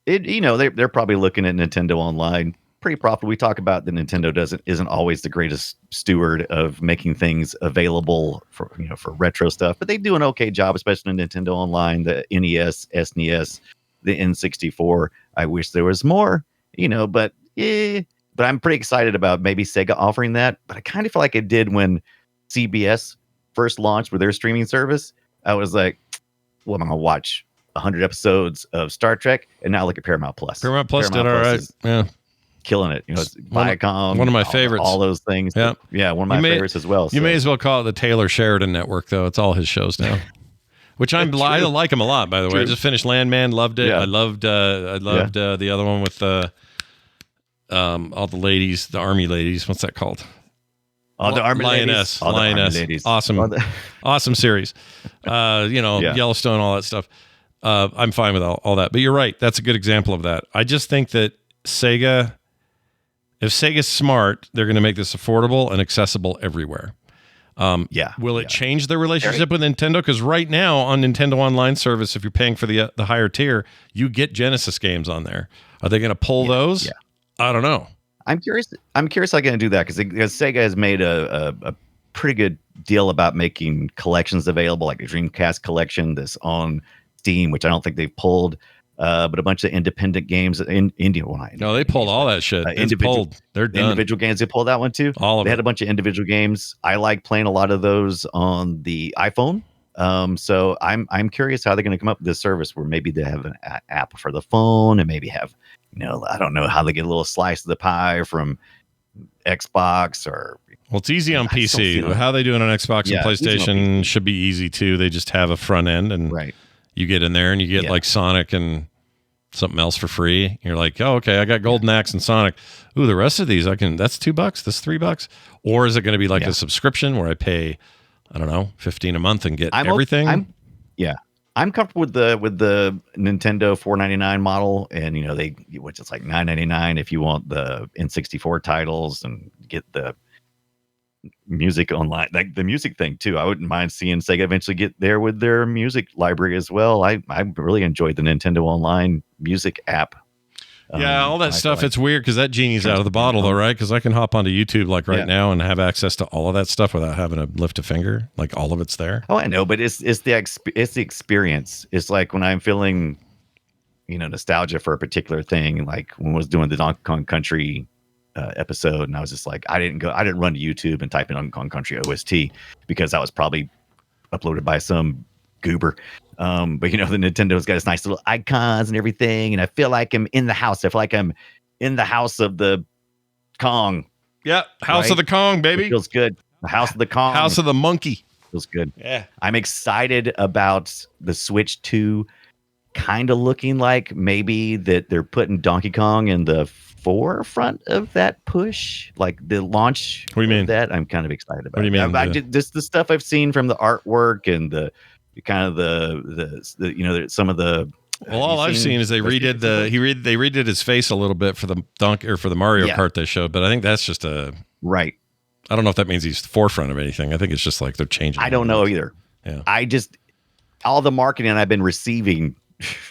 Speaker 3: it. You know, they're probably looking at Nintendo Online, pretty profitable. We talk about that Nintendo isn't always the greatest steward of making things available for retro stuff, but they do an okay job, especially in Nintendo Online, the NES, SNES, the N64. I wish there was more, but. But I'm pretty excited about maybe Sega offering that. But I kind of feel like it did when CBS first launched with their streaming service. I was like, well, I'm going to watch 100 episodes of Star Trek, and now look at Paramount Plus.
Speaker 2: Paramount Plus did all right. Yeah.
Speaker 3: Killing it. It's Viacom.
Speaker 2: One of my favorites.
Speaker 3: All those things. Yeah, one of my favorites as well.
Speaker 2: You may as well call it the Taylor Sheridan Network, though. It's all his shows now. Which I like him a lot, by the way. I just finished Landman, loved it. Yeah. I loved the other one with all the ladies, the army ladies. What's that called?
Speaker 3: The Army
Speaker 2: Lioness.
Speaker 3: Lioness.
Speaker 2: Awesome series. Yellowstone, all that stuff. I'm fine with all that. But you're right. That's a good example of that. I just think that if Sega's smart, they're going to make this affordable and accessible everywhere. Will it change their relationship with Nintendo? Because right now on Nintendo Online service, if you're paying for the higher tier, you get Genesis games on there. Are they going to pull those? Yeah. I don't know.
Speaker 3: I'm curious how they're going to do that because Sega has made a pretty good deal about making collections available, like the Dreamcast collection that's on Steam, which I don't think they've pulled. But a bunch of independent games in India.
Speaker 2: No, they pulled all that shit. They're done.
Speaker 3: Individual games, they pulled that one too.
Speaker 2: All of
Speaker 3: they
Speaker 2: it.
Speaker 3: had a bunch of individual games. I like playing a lot of those on the iPhone. So I'm curious how they're going to come up with this service where maybe they have an app for the phone and maybe have, I don't know how they get a little slice of the pie from Xbox or.
Speaker 2: Well, it's easy on PC. How they do it on Xbox and PlayStation should be easy too. They just have a front end and you get in there and you get like Sonic and something else for free. You're like, oh, okay, I got Golden Axe and Sonic. Ooh, the rest of these that's $2, that's $3. Or is it going to be like a subscription where I pay, I don't know, $15 a month and get everything?
Speaker 3: I'm comfortable with the Nintendo $4.99 model, and which is like $9.99 if you want the N64 titles and get the music online, like the music thing too. I wouldn't mind seeing Sega eventually get there with their music library as well. I really enjoyed the Nintendo Online music app.
Speaker 2: Yeah, all that stuff. It's weird because that genie's out of the bottle, though, right? Because I can hop onto YouTube like right now and have access to all of that stuff without having to lift a finger. Like all of it's there.
Speaker 3: Oh, I know, but it's the experience. It's like when I'm feeling, nostalgia for a particular thing. Like when I was doing the Donkey Kong Country episode, and I was just like, I didn't run to YouTube and type in Donkey Kong Country OST because that was probably uploaded by some goober. But the Nintendo's got its nice little icons and everything, and I feel like I'm in the house. I feel like I'm in the house of the Kong.
Speaker 2: Yeah, House of the Kong, baby.
Speaker 3: It feels good. The House of the Kong.
Speaker 2: House of the Monkey.
Speaker 3: Feels good.
Speaker 2: Yeah.
Speaker 3: I'm excited about the Switch 2 kind of looking like maybe that they're putting Donkey Kong in the forefront of that push, like the launch.
Speaker 2: What do you mean?
Speaker 3: That I'm kind of excited about.
Speaker 2: What do you mean?
Speaker 3: Just the stuff I've seen from the artwork and the kind of the some of the.
Speaker 2: Well, all I've seen is they redid his face a little bit for the for the Mario Kart they showed, but I think that's just
Speaker 3: right.
Speaker 2: I don't know if that means he's the forefront of anything. I think it's just like they're changing.
Speaker 3: I don't know either.
Speaker 2: Yeah.
Speaker 3: All the marketing I've been receiving,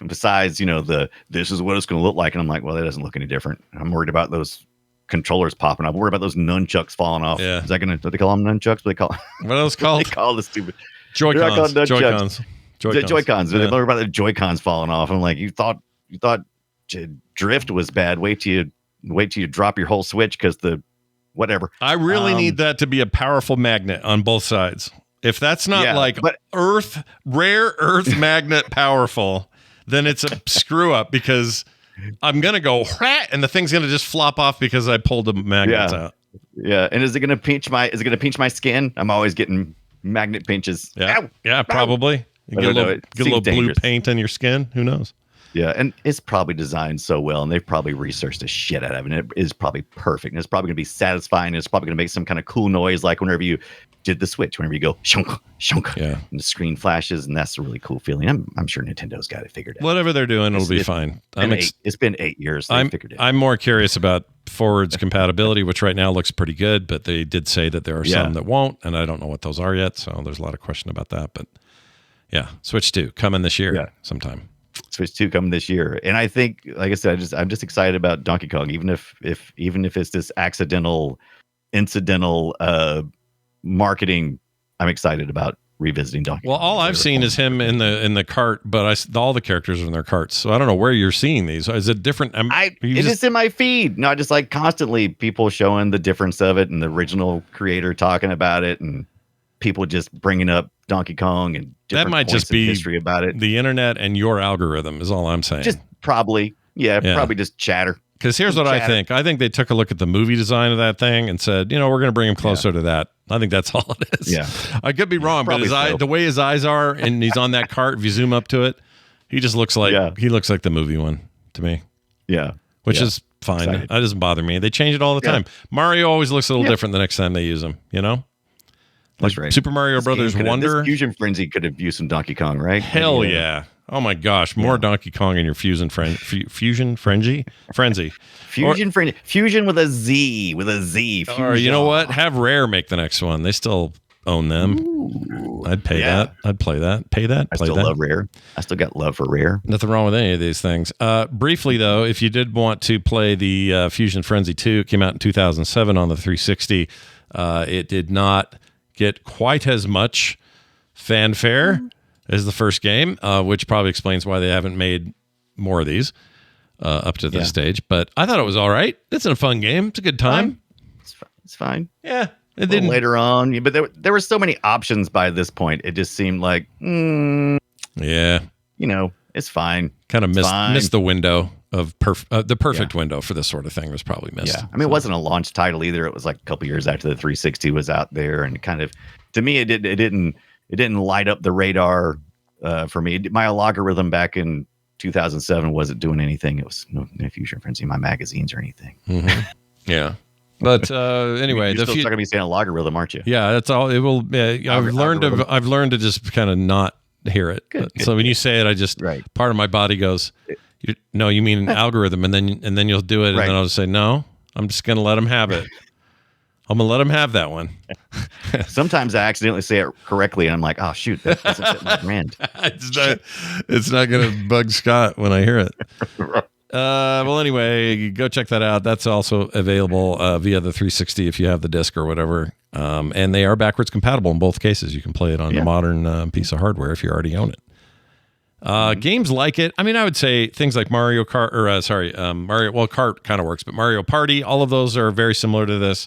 Speaker 3: besides this is what it's going to look like, and I'm like, well, that doesn't look any different. I'm worried about those controllers popping up. I'm worried about those nunchucks falling off.
Speaker 2: Yeah.
Speaker 3: Is that going to? Do they call them nunchucks? What are
Speaker 2: those called?
Speaker 3: They call the stupid
Speaker 2: Joy-Cons.
Speaker 3: Joy-Cons.
Speaker 2: Joy-Cons.
Speaker 3: They're worried about the Joy-Cons falling off. I'm like, you thought drift was bad. Wait till you drop your whole Switch because the whatever.
Speaker 2: I really need that to be a powerful magnet on both sides. If that's not rare earth magnet powerful, then it's a screw up because I'm gonna go and the thing's gonna just flop off because I pulled the magnets out.
Speaker 3: Yeah, and is it gonna pinch my skin? I'm always getting magnet pinches.
Speaker 2: Yeah,
Speaker 3: Ow!
Speaker 2: Yeah, probably. You get a little blue paint on your skin. Who knows?
Speaker 3: Yeah, and it's probably designed so well, and they've probably researched the shit out of it. And it is probably perfect, and it's probably going to be satisfying. And it's probably going to make some kind of cool noise, like whenever you did the Switch, whenever you go shunk, shunk, and the screen flashes, and that's a really cool feeling. I'm sure Nintendo's got it figured out.
Speaker 2: Whatever they're doing, it'll be fine.
Speaker 3: It's been 8 years. They figured it out.
Speaker 2: I'm more curious about forwards compatibility, which right now looks pretty good, but they did say that there are some that won't, and I don't know what those are yet. So there's a lot of question about that. But yeah, Switch 2 coming this year sometime.
Speaker 3: Switch 2 coming this year, and I think, like I said, I'm just excited about Donkey Kong, even if it's this incidental marketing. I'm excited about revisiting Donkey Kong.
Speaker 2: Well, all I've seen is him in the cart, but all the characters are in their carts, so I don't know where you're seeing these. Is it different?
Speaker 3: It's in my feed. No, just like constantly people showing the difference of it, and the original creator talking about it, and people just bringing up Donkey Kong and
Speaker 2: that might just be
Speaker 3: history about it.
Speaker 2: The internet and your algorithm is all I'm saying.
Speaker 3: Just probably, probably just chatter.
Speaker 2: Because here's what I think. I think they took a look at the movie design of that thing and said, we're going to bring him closer to that. I think that's all it is.
Speaker 3: Yeah,
Speaker 2: I could be wrong, but the way his eyes are, and he's on that cart. If you zoom up to it, he just looks like he looks like the movie one to me.
Speaker 3: Yeah,
Speaker 2: which is fine. Excited. That doesn't bother me. They change it all the time. Mario always looks a little different the next time they use him. Like
Speaker 3: that's right.
Speaker 2: Super Mario Brothers Wonder.
Speaker 3: This Fuzion Frenzy could have used some Donkey Kong, right?
Speaker 2: Hell yeah. Oh my gosh, more Donkey Kong in your Fuzion Frenzy. Fuzion Frenzy.
Speaker 3: Fusion with a Z. Fusion.
Speaker 2: Or you know what? Have Rare make the next one. They still own them. Ooh, I'd pay that. I'd play that. Pay that.
Speaker 3: I still love Rare. I still got love for Rare.
Speaker 2: Nothing wrong with any of these things. Briefly though, if you did want to play the Fuzion Frenzy 2, it came out in 2007 on the 360. It did not get quite as much fanfare as the first game, which probably explains why they haven't made more of these up to this stage. But I thought it was all right. It's a fun game. It's a good time.
Speaker 3: It's fine.
Speaker 2: Yeah.
Speaker 3: It didn't later on, but there were so many options by this point. It just seemed like, it's fine.
Speaker 2: Kind of missed the window of the perfect window for this sort of thing was probably missed.
Speaker 3: Yeah, I mean, it wasn't a launch title either. It was like a couple years after the 360 was out there, and kind of, to me, it didn't light up the radar for me. My algorithm back in 2007 wasn't doing anything. It was no Fuzion Frenzy in my magazines or anything.
Speaker 2: Mm-hmm. Yeah. But anyway,
Speaker 3: you're still going to be saying a logarithm, aren't you?
Speaker 2: Yeah, that's all. It will. I've learned to just kind of not hear it.
Speaker 3: Good.
Speaker 2: So when you say it, I just part of my body goes, "No, you mean an algorithm," and then you'll do it, and then I'll just say, "No, I'm just going to let them have it. I'm going to let them have that one."
Speaker 3: Sometimes I accidentally say it correctly, and I'm like, "Oh shoot, that doesn't fit my brand."
Speaker 2: It's not going to bug Scott when I hear it. Well, anyway, go check that out. That's also available via the 360 if you have the disc or whatever. And they are backwards compatible in both cases. You can play it on the modern piece of hardware if you already own it. Games like it, I mean, I would say things like Mario Kart, Kart kind of works, but Mario Party, all of those are very similar to this.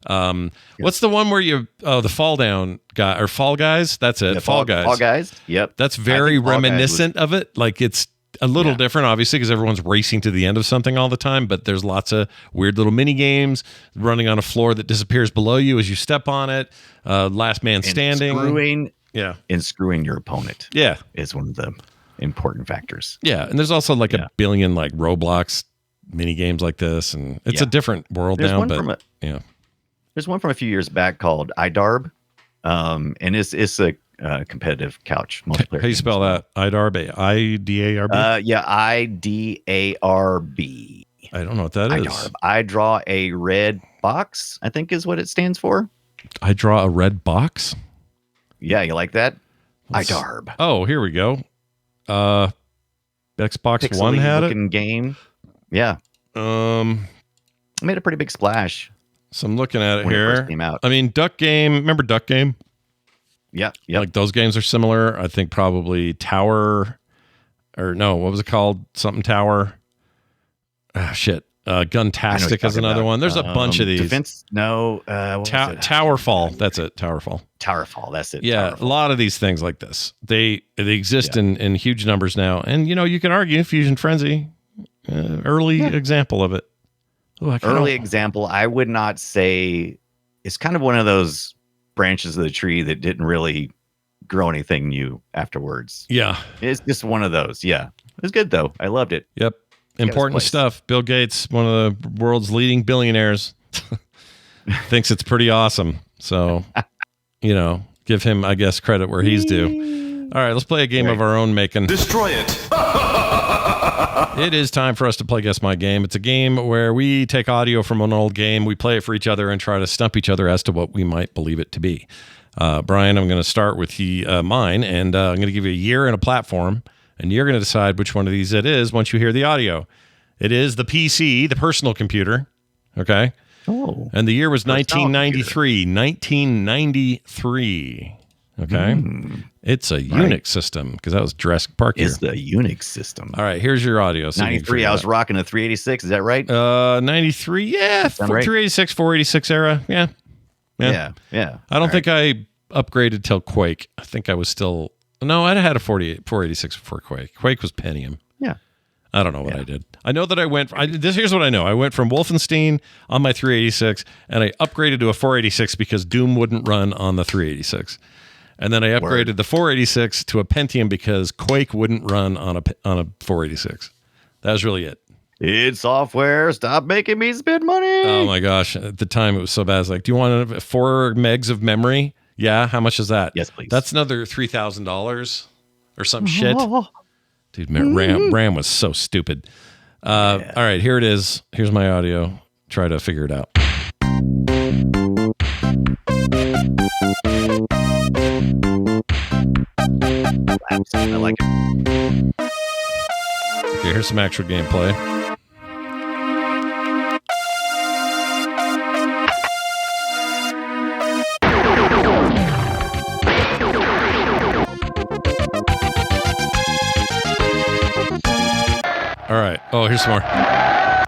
Speaker 2: What's the one where the Fall Down guy or Fall Guys? That's it. Fall Guys.
Speaker 3: Fall Guys. Yep.
Speaker 2: That's very reminiscent of it. Like it's a little different, obviously, because everyone's racing to the end of something all the time, but there's lots of weird little mini games running on a floor that disappears below you as you step on it. Last man standing.
Speaker 3: And screwing your opponent.
Speaker 2: Yeah.
Speaker 3: Is one of the important factors.
Speaker 2: Yeah. And there's also like a billion like Roblox mini games like this. And it's a different world now.
Speaker 3: There's one from a few years back called iDarb. And it's a competitive couch multiplayer.
Speaker 2: How do you spell that? iDarb? I-D-A-R-B?
Speaker 3: I-D-A-R-B.
Speaker 2: I don't know what that is.
Speaker 3: iDarb. I draw a red box, I think is what it stands for.
Speaker 2: I draw a red box?
Speaker 3: Yeah, you like that? iDarb.
Speaker 2: Oh, here we go. Xbox
Speaker 3: Pixely
Speaker 2: One had it?
Speaker 3: Game. Yeah. Made a pretty big splash.
Speaker 2: So I'm looking at it
Speaker 3: when
Speaker 2: here.
Speaker 3: It first came out.
Speaker 2: I mean, Duck Game. Remember Duck Game?
Speaker 3: Yeah.
Speaker 2: Like those games are similar. I think probably Tower, or no, what was it called? Something Tower. Ah, shit. Guntastic is another one. There's a bunch of these.
Speaker 3: Defense. No.
Speaker 2: Towerfall. That's it. Towerfall.
Speaker 3: Towerfall. That's it.
Speaker 2: Yeah.
Speaker 3: Towerfall.
Speaker 2: A lot of these things like this. They exist in huge numbers now. And, you can argue Fuzion Frenzy, early example of it.
Speaker 3: Early example. I would not say it's kind of one of those branches of the tree that didn't really grow anything new afterwards.
Speaker 2: Yeah.
Speaker 3: It's just one of those. Yeah. It was good though. I loved it.
Speaker 2: Yep. Important stuff. Bill Gates, one of the world's leading billionaires, thinks it's pretty awesome. So, give him, I guess, credit where he's due. All right, let's play a game of our own making.
Speaker 5: Destroy it.
Speaker 2: It is time for us to play Guess My Game. It's a game where we take audio from an old game, we play it for each other, and try to stump each other as to what we might believe it to be. Brian, I'm going to start with mine, and I'm going to give you a year and a platform, and you're going to decide which one of these it is once you hear the audio. It is the PC, the personal computer, okay?
Speaker 3: Oh.
Speaker 2: And the year was 1993. 1993. Okay. It's a Unix system because that was Jurassic Park year.
Speaker 3: It's the Unix system.
Speaker 2: All right, here's your audio.
Speaker 3: So 93, I was rocking a 386. Is that right?
Speaker 2: 93, yeah. 386, 486 era. Yeah.
Speaker 3: Yeah.
Speaker 2: I don't think I upgraded till Quake. I think I was still... No, I had a 486 before Quake. Quake was Pentium.
Speaker 3: Yeah.
Speaker 2: I don't know what I did. I know that I went... Here's what I know. I went from Wolfenstein on my 386, and I upgraded to a 486 because Doom wouldn't run on the 386. And then I upgraded the 486 to a Pentium because Quake wouldn't run on a 486. That was really it.
Speaker 3: Id Software, stop making me spend money.
Speaker 2: Oh my gosh. At the time, it was so bad. I was like, do you want 4 megs of memory? Yeah. How much is that?
Speaker 3: Yes, please.
Speaker 2: That's another $3,000 or some shit. Dude, RAM was so stupid. All right, here it is. Here's my audio. Try to figure it out.
Speaker 3: I like it.
Speaker 2: Okay, here's some actual gameplay. All right. Oh, here's some more. A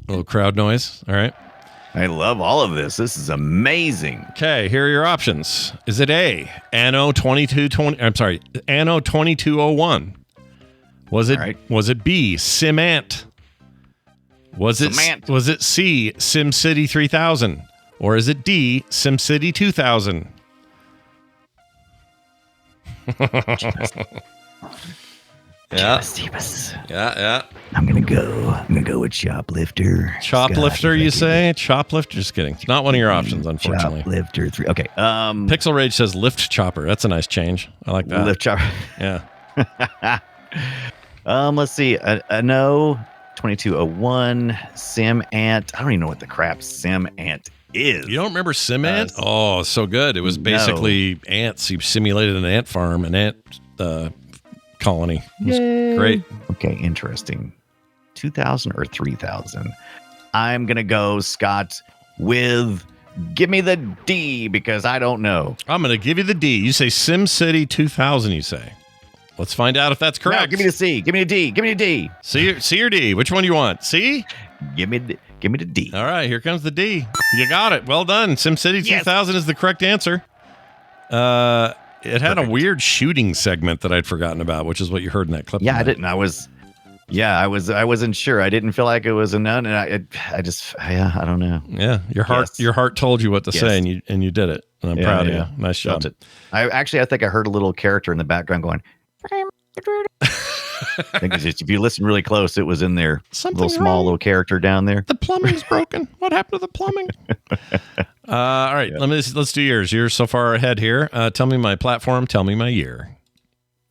Speaker 2: little crowd noise. All right.
Speaker 3: I love all of this. This is amazing.
Speaker 2: Okay, here are your options. Is it A, Anno 2220? I'm sorry, Anno 2201? Was it B, SimAnt? Was it C, SimCity 3000? Or is it D, SimCity 2000? Yeah.
Speaker 3: Jeebus.
Speaker 2: Yeah.
Speaker 3: I'm gonna go with Shoplifter.
Speaker 2: Choplifter,
Speaker 3: Scott,
Speaker 2: you say? Choplifter? Just kidding. It's not one of your options, unfortunately.
Speaker 3: Shoplifter 3. Okay.
Speaker 2: Pixel Rage says lift chopper. That's a nice change. I like that.
Speaker 3: Lift chopper.
Speaker 2: Yeah.
Speaker 3: Let's see. A no. 2201. Sim Ant. I don't even know what the crap Sim Ant is.
Speaker 2: You don't remember Sim Ant? Oh, so good. It was basically ants. You simulated an ant farm, an ant colony. It was great.
Speaker 3: Okay, interesting. 2000 or 3000. I'm going to go, Scott, with give me the D because I don't know.
Speaker 2: I'm going to give you the D. You say SimCity 2000, you say. Let's find out if that's correct.
Speaker 3: No, give me the C. Give me a D. Give me a D.
Speaker 2: C or D? Which one do you want? C?
Speaker 3: Give me the D.
Speaker 2: All right, here comes the D. You got it. Well done. SimCity 2000 is the correct answer. It had a weird shooting segment that I'd forgotten about, which is what you heard in that clip.
Speaker 3: Yeah, I didn't. I wasn't sure. I didn't feel like it was a none, and I don't know.
Speaker 2: Yeah, your heart told you what to say, and you did it. And I'm proud of you. Nice job.
Speaker 3: I think I heard a little character in the background going. I think it's just, if you listen really close, it was in there. Little character down there.
Speaker 2: The plumbing's broken. What happened to the plumbing? All right, let's do yours. You're so far ahead here. Tell me my platform. Tell me my year.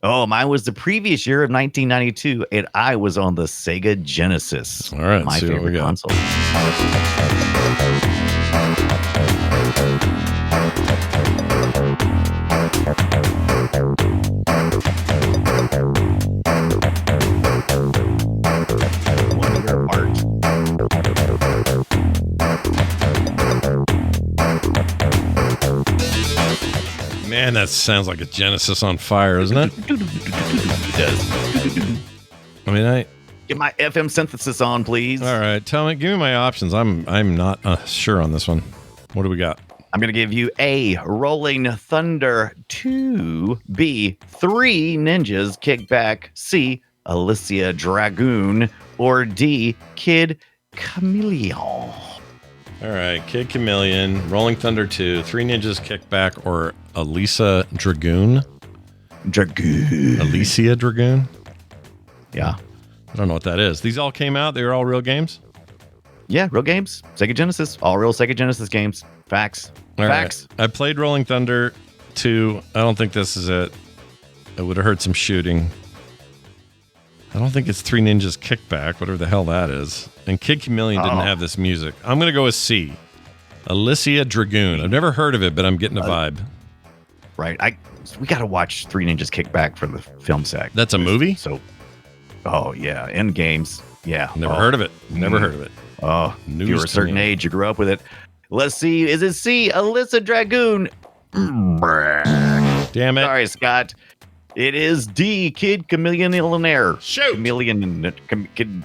Speaker 3: Oh, mine was the previous year of 1992, and I was on the Sega Genesis.
Speaker 2: All right,
Speaker 3: my favorite console.
Speaker 2: Man, that sounds like a Genesis on fire, isn't it?
Speaker 3: It does.
Speaker 2: I mean,
Speaker 3: Get my FM synthesis on, please.
Speaker 2: All right, give me my options. I'm not sure on this one. What do we got?
Speaker 3: I'm going to give you A, Rolling Thunder, 2, B, 3 Ninjas Kickback, C, Alicia Dragoon, or D, Kid Chameleon.
Speaker 2: All right, Kid Chameleon, Rolling Thunder 2, 3 Ninjas Kickback, or Alicia Dragoon? Alicia Dragoon?
Speaker 3: Yeah.
Speaker 2: I don't know what that is. These all came out? They were all real games?
Speaker 3: Yeah, real games. Sega Genesis. All real Sega Genesis games. Facts. Facts.
Speaker 2: Right. I played Rolling Thunder 2. I don't think this is it. I would have heard some shooting. I don't think it's 3 Ninjas Kickback, whatever the hell that is. And Kid Chameleon didn't have this music. I'm going to go with C. Alicia Dragoon. I've never heard of it, but I'm getting a vibe.
Speaker 3: Right. We got to watch 3 Ninjas Kickback for the film sec.
Speaker 2: That's a movie?
Speaker 3: Oh, yeah. In games. Yeah.
Speaker 2: Never heard of it. Never heard of it.
Speaker 3: Oh, if you were a certain age, you grew up with it. Let's see. Is it C, Alicia Dragoon?
Speaker 2: Damn it.
Speaker 3: Sorry, Scott. It is D, Kid Chameleon Illionaire.
Speaker 2: Shoot.
Speaker 3: Kid.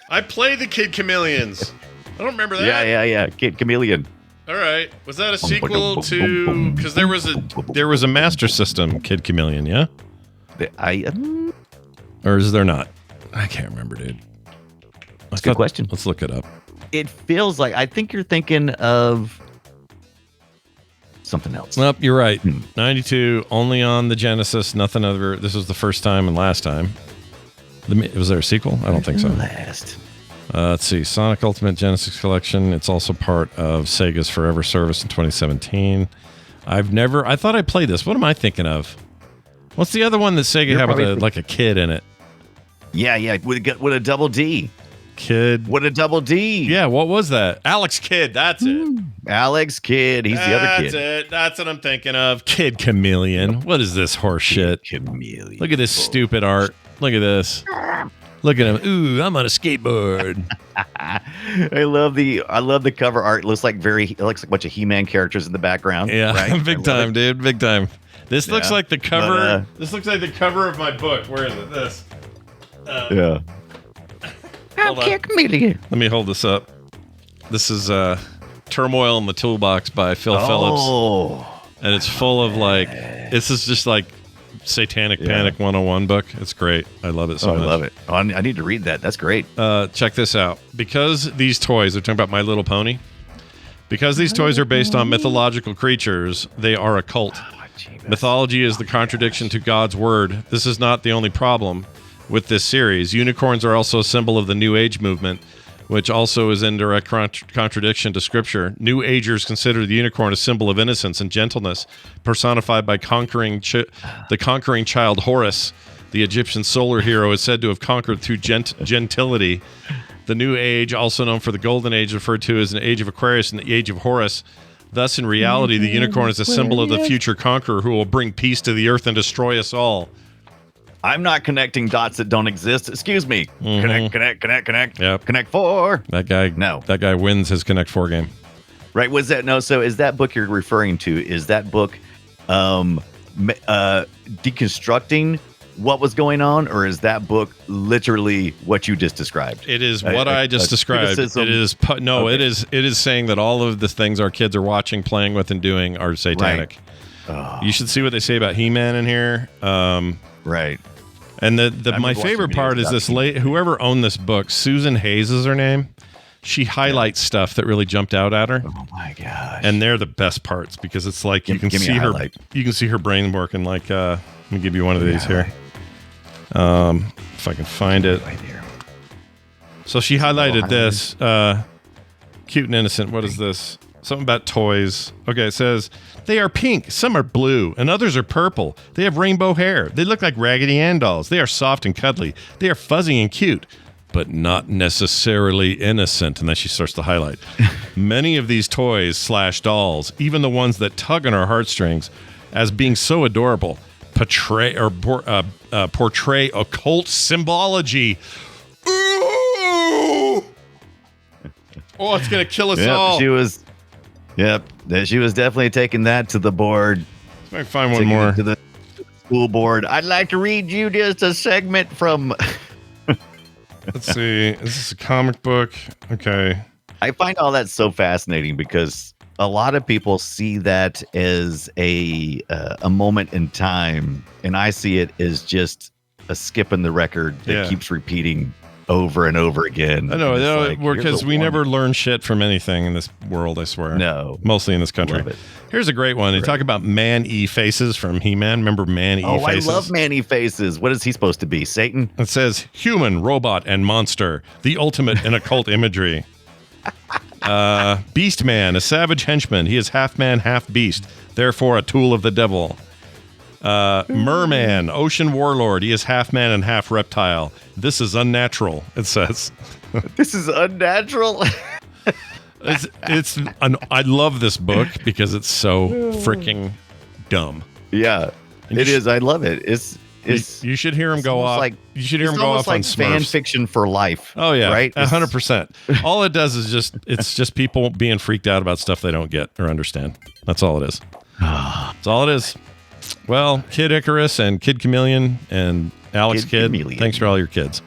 Speaker 2: I played the Kid Chameleons. I don't remember that.
Speaker 3: Yeah. Kid Chameleon.
Speaker 2: All right. Was that a sequel to? Because there was a Master System Kid Chameleon, yeah? Or is there not? I can't remember, dude.
Speaker 3: That's a good question.
Speaker 2: Let's look it up.
Speaker 3: It feels like, I think you're thinking of something else.
Speaker 2: Nope, you're right. 92, only on the Genesis, nothing other. This was the first time and last time. Was there a sequel? I don't think so. Let's see. Sonic Ultimate Genesis Collection. It's also part of Sega's Forever Service in 2017. I thought I played this. What am I thinking of? What's the other one that Sega had with a kid in it?
Speaker 3: Yeah, with a double D.
Speaker 2: Kid.
Speaker 3: With a double D.
Speaker 2: Yeah, what was that? Alex Kidd, that's it.
Speaker 3: Alex Kidd, he's the other kid.
Speaker 2: That's it. That's what I'm thinking of. Kid Chameleon. What is this horse shit?
Speaker 3: Chameleon.
Speaker 2: Look at this stupid art. Look at this. Look at him. Ooh, I'm on a skateboard.
Speaker 3: I love the cover art. It looks like a bunch of He-Man characters in the background.
Speaker 2: Yeah,
Speaker 3: right?
Speaker 2: Big time, dude. Big time. This looks like the cover. This looks like the cover of my book. Where is it? This.
Speaker 3: Yeah. Kid Chameleon.
Speaker 2: Let me hold this up. This is Turmoil in the Toolbox by Phil Phillips. And it's full of this is just like Satanic Panic 101 book. It's great. I love it so much.
Speaker 3: I love it. Oh, I need to read that. That's great.
Speaker 2: Check this out. Because these toys, they're talking about My Little Pony. Because these toys are based on mythological creatures, they are a cult. Mythology is the contradiction to God's word. This is not the only problem. with this series. Unicorns are also a symbol of the New Age movement, which also is in direct contradiction to Scripture. New Agers consider the unicorn a symbol of innocence and gentleness, personified by the conquering child Horus. The Egyptian solar hero is said to have conquered through gentility. The New Age, also known for the Golden Age, referred to as an age of Aquarius and the age of Horus. Thus, in reality, the unicorn is a symbol of the future conqueror who will bring peace to the earth and destroy us all.
Speaker 3: I'm not connecting dots that don't exist. Excuse me. Connect.
Speaker 2: Yep.
Speaker 3: Connect 4.
Speaker 2: That guy wins his Connect 4 game.
Speaker 3: Right. Was that no? So is that book you're referring to? Is that book deconstructing what was going on, or is that book literally what you just described?
Speaker 2: It is what I just described.
Speaker 3: Criticism?
Speaker 2: It is okay. It is saying that all of the things our kids are watching, playing with, and doing are satanic.
Speaker 3: Right.
Speaker 2: You should see what they say about He-Man in here.
Speaker 3: Right.
Speaker 2: And my favorite part is this whoever owned this book, Susan Hayes is her name. She highlights stuff that really jumped out at her.
Speaker 3: Oh my gosh.
Speaker 2: And they're the best parts because it's like you can see her brain working like let me give you one of these here. If I can find it.
Speaker 3: Right here.
Speaker 2: So she highlighted this cute and innocent. What is this? Something about toys. Okay, it says, they are pink, some are blue, and others are purple. They have rainbow hair. They look like Raggedy Ann dolls. They are soft and cuddly. They are fuzzy and cute, but not necessarily innocent. And then she starts to highlight. Many of these toys / dolls, even the ones that tug on our heartstrings, as being so adorable, portray occult symbology. Ooh! Oh, it's going to kill us all.
Speaker 3: She was definitely taking that to the board.
Speaker 2: I can find one more.
Speaker 3: To the school board. I'd like to read you just a segment from...
Speaker 2: Let's see. Is this a comic book? Okay.
Speaker 3: I find all that so fascinating because a lot of people see that as a moment in time, and I see it as just a skip in the record that keeps repeating over and over again.
Speaker 2: I know, because we never learn shit from anything in this world, I swear.
Speaker 3: No.
Speaker 2: Mostly in this country.
Speaker 3: Love it.
Speaker 2: Here's a great one. They talk about Man-E Faces from He-Man. Remember Man-E Faces?
Speaker 3: I love Man-E Faces. What is he supposed to be, Satan?
Speaker 2: It says, human, robot, and monster. The ultimate in occult imagery. Beast Man, a savage henchman. He is half man, half beast. Therefore, a tool of the devil. Merman, ocean warlord. He is half man and half reptile. This is unnatural, it says.
Speaker 3: This is unnatural?
Speaker 2: I love this book because it's so freaking dumb.
Speaker 3: Yeah, it is. I love it.
Speaker 2: You should hear him go off. You should hear him go off on Smurfs.
Speaker 3: Fan fiction for life.
Speaker 2: Oh yeah,
Speaker 3: right.
Speaker 2: 100%. All it does is just people being freaked out about stuff they don't get or understand. That's all it is. That's all it is. Well, Kid Icarus and Kid Chameleon and Alex Kid, thanks for all your kids.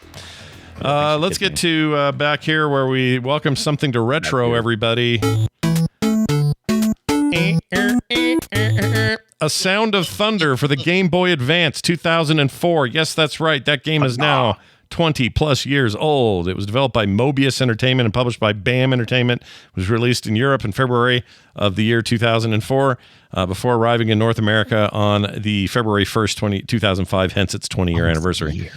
Speaker 2: Let's get to back here where we welcome something to retro, everybody. A Sound of Thunder for the Game Boy Advance 2004. Yes, that's right. That game is now 20 plus years old. It was developed by Mobius Entertainment and published by BAM Entertainment. It was released in Europe in February of the year 2004 before arriving in North America on the February 1st, 2005, hence its 20-year anniversary.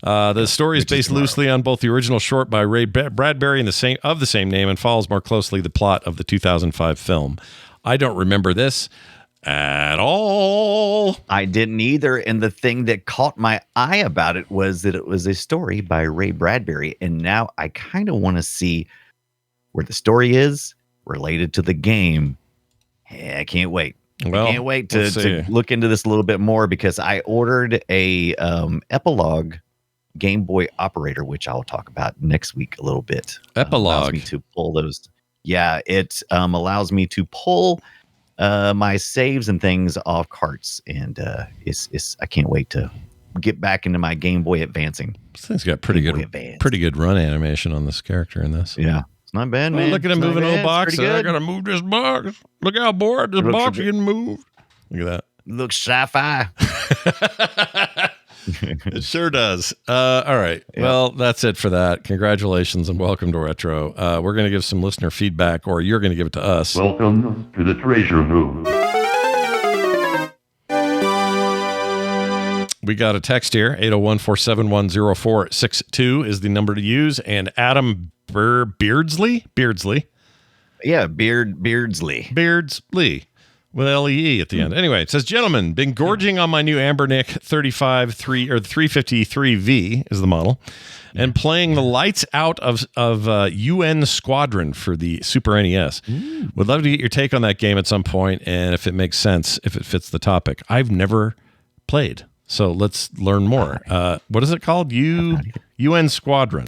Speaker 2: The story is based loosely on both the original short by Ray Bradbury and the same name and follows more closely the plot of the 2005 film. I don't remember this at all.
Speaker 3: I didn't either. And the thing that caught my eye about it was that it was a story by Ray Bradbury. And now I kind of want to see where the story is related to the game. Yeah, I can't wait.
Speaker 2: Well,
Speaker 3: I can't wait to look into this a little bit more because I ordered a Epilogue Game Boy operator, which I'll talk about next week a little bit.
Speaker 2: Epilogue.
Speaker 3: Allows me to pull those. Yeah, it allows me to pull my saves and things off carts, and it's I can't wait to get back into my Game Boy Advancing.
Speaker 2: This thing's got pretty good run animation on this character in this.
Speaker 3: Yeah, it's not bad, man.
Speaker 2: Look at him moving a little box. I gotta move this box. Look how bored this box is getting moved. Look at that.
Speaker 3: Looks sci-fi.
Speaker 2: It sure does. All right. Yeah. Well, that's it for that. Congratulations and welcome to Retro. We're going to give some listener feedback, or you're going to give it to us.
Speaker 5: Welcome to the treasure room.
Speaker 2: We got a text here. 801-471-0462 is the number to use. And Adam Beardsley.
Speaker 3: Yeah, Beardsley.
Speaker 2: Beardsley. With L-E-E at the end. Anyway, it says, gentlemen, been gorging on my new Ambernick 353V is the model, and playing the lights out of UN Squadron for the Super NES. Would love to get your take on that game at some point, and if it makes sense, if it fits the topic. I've never played, so let's learn more. What is it called? UN Squadron.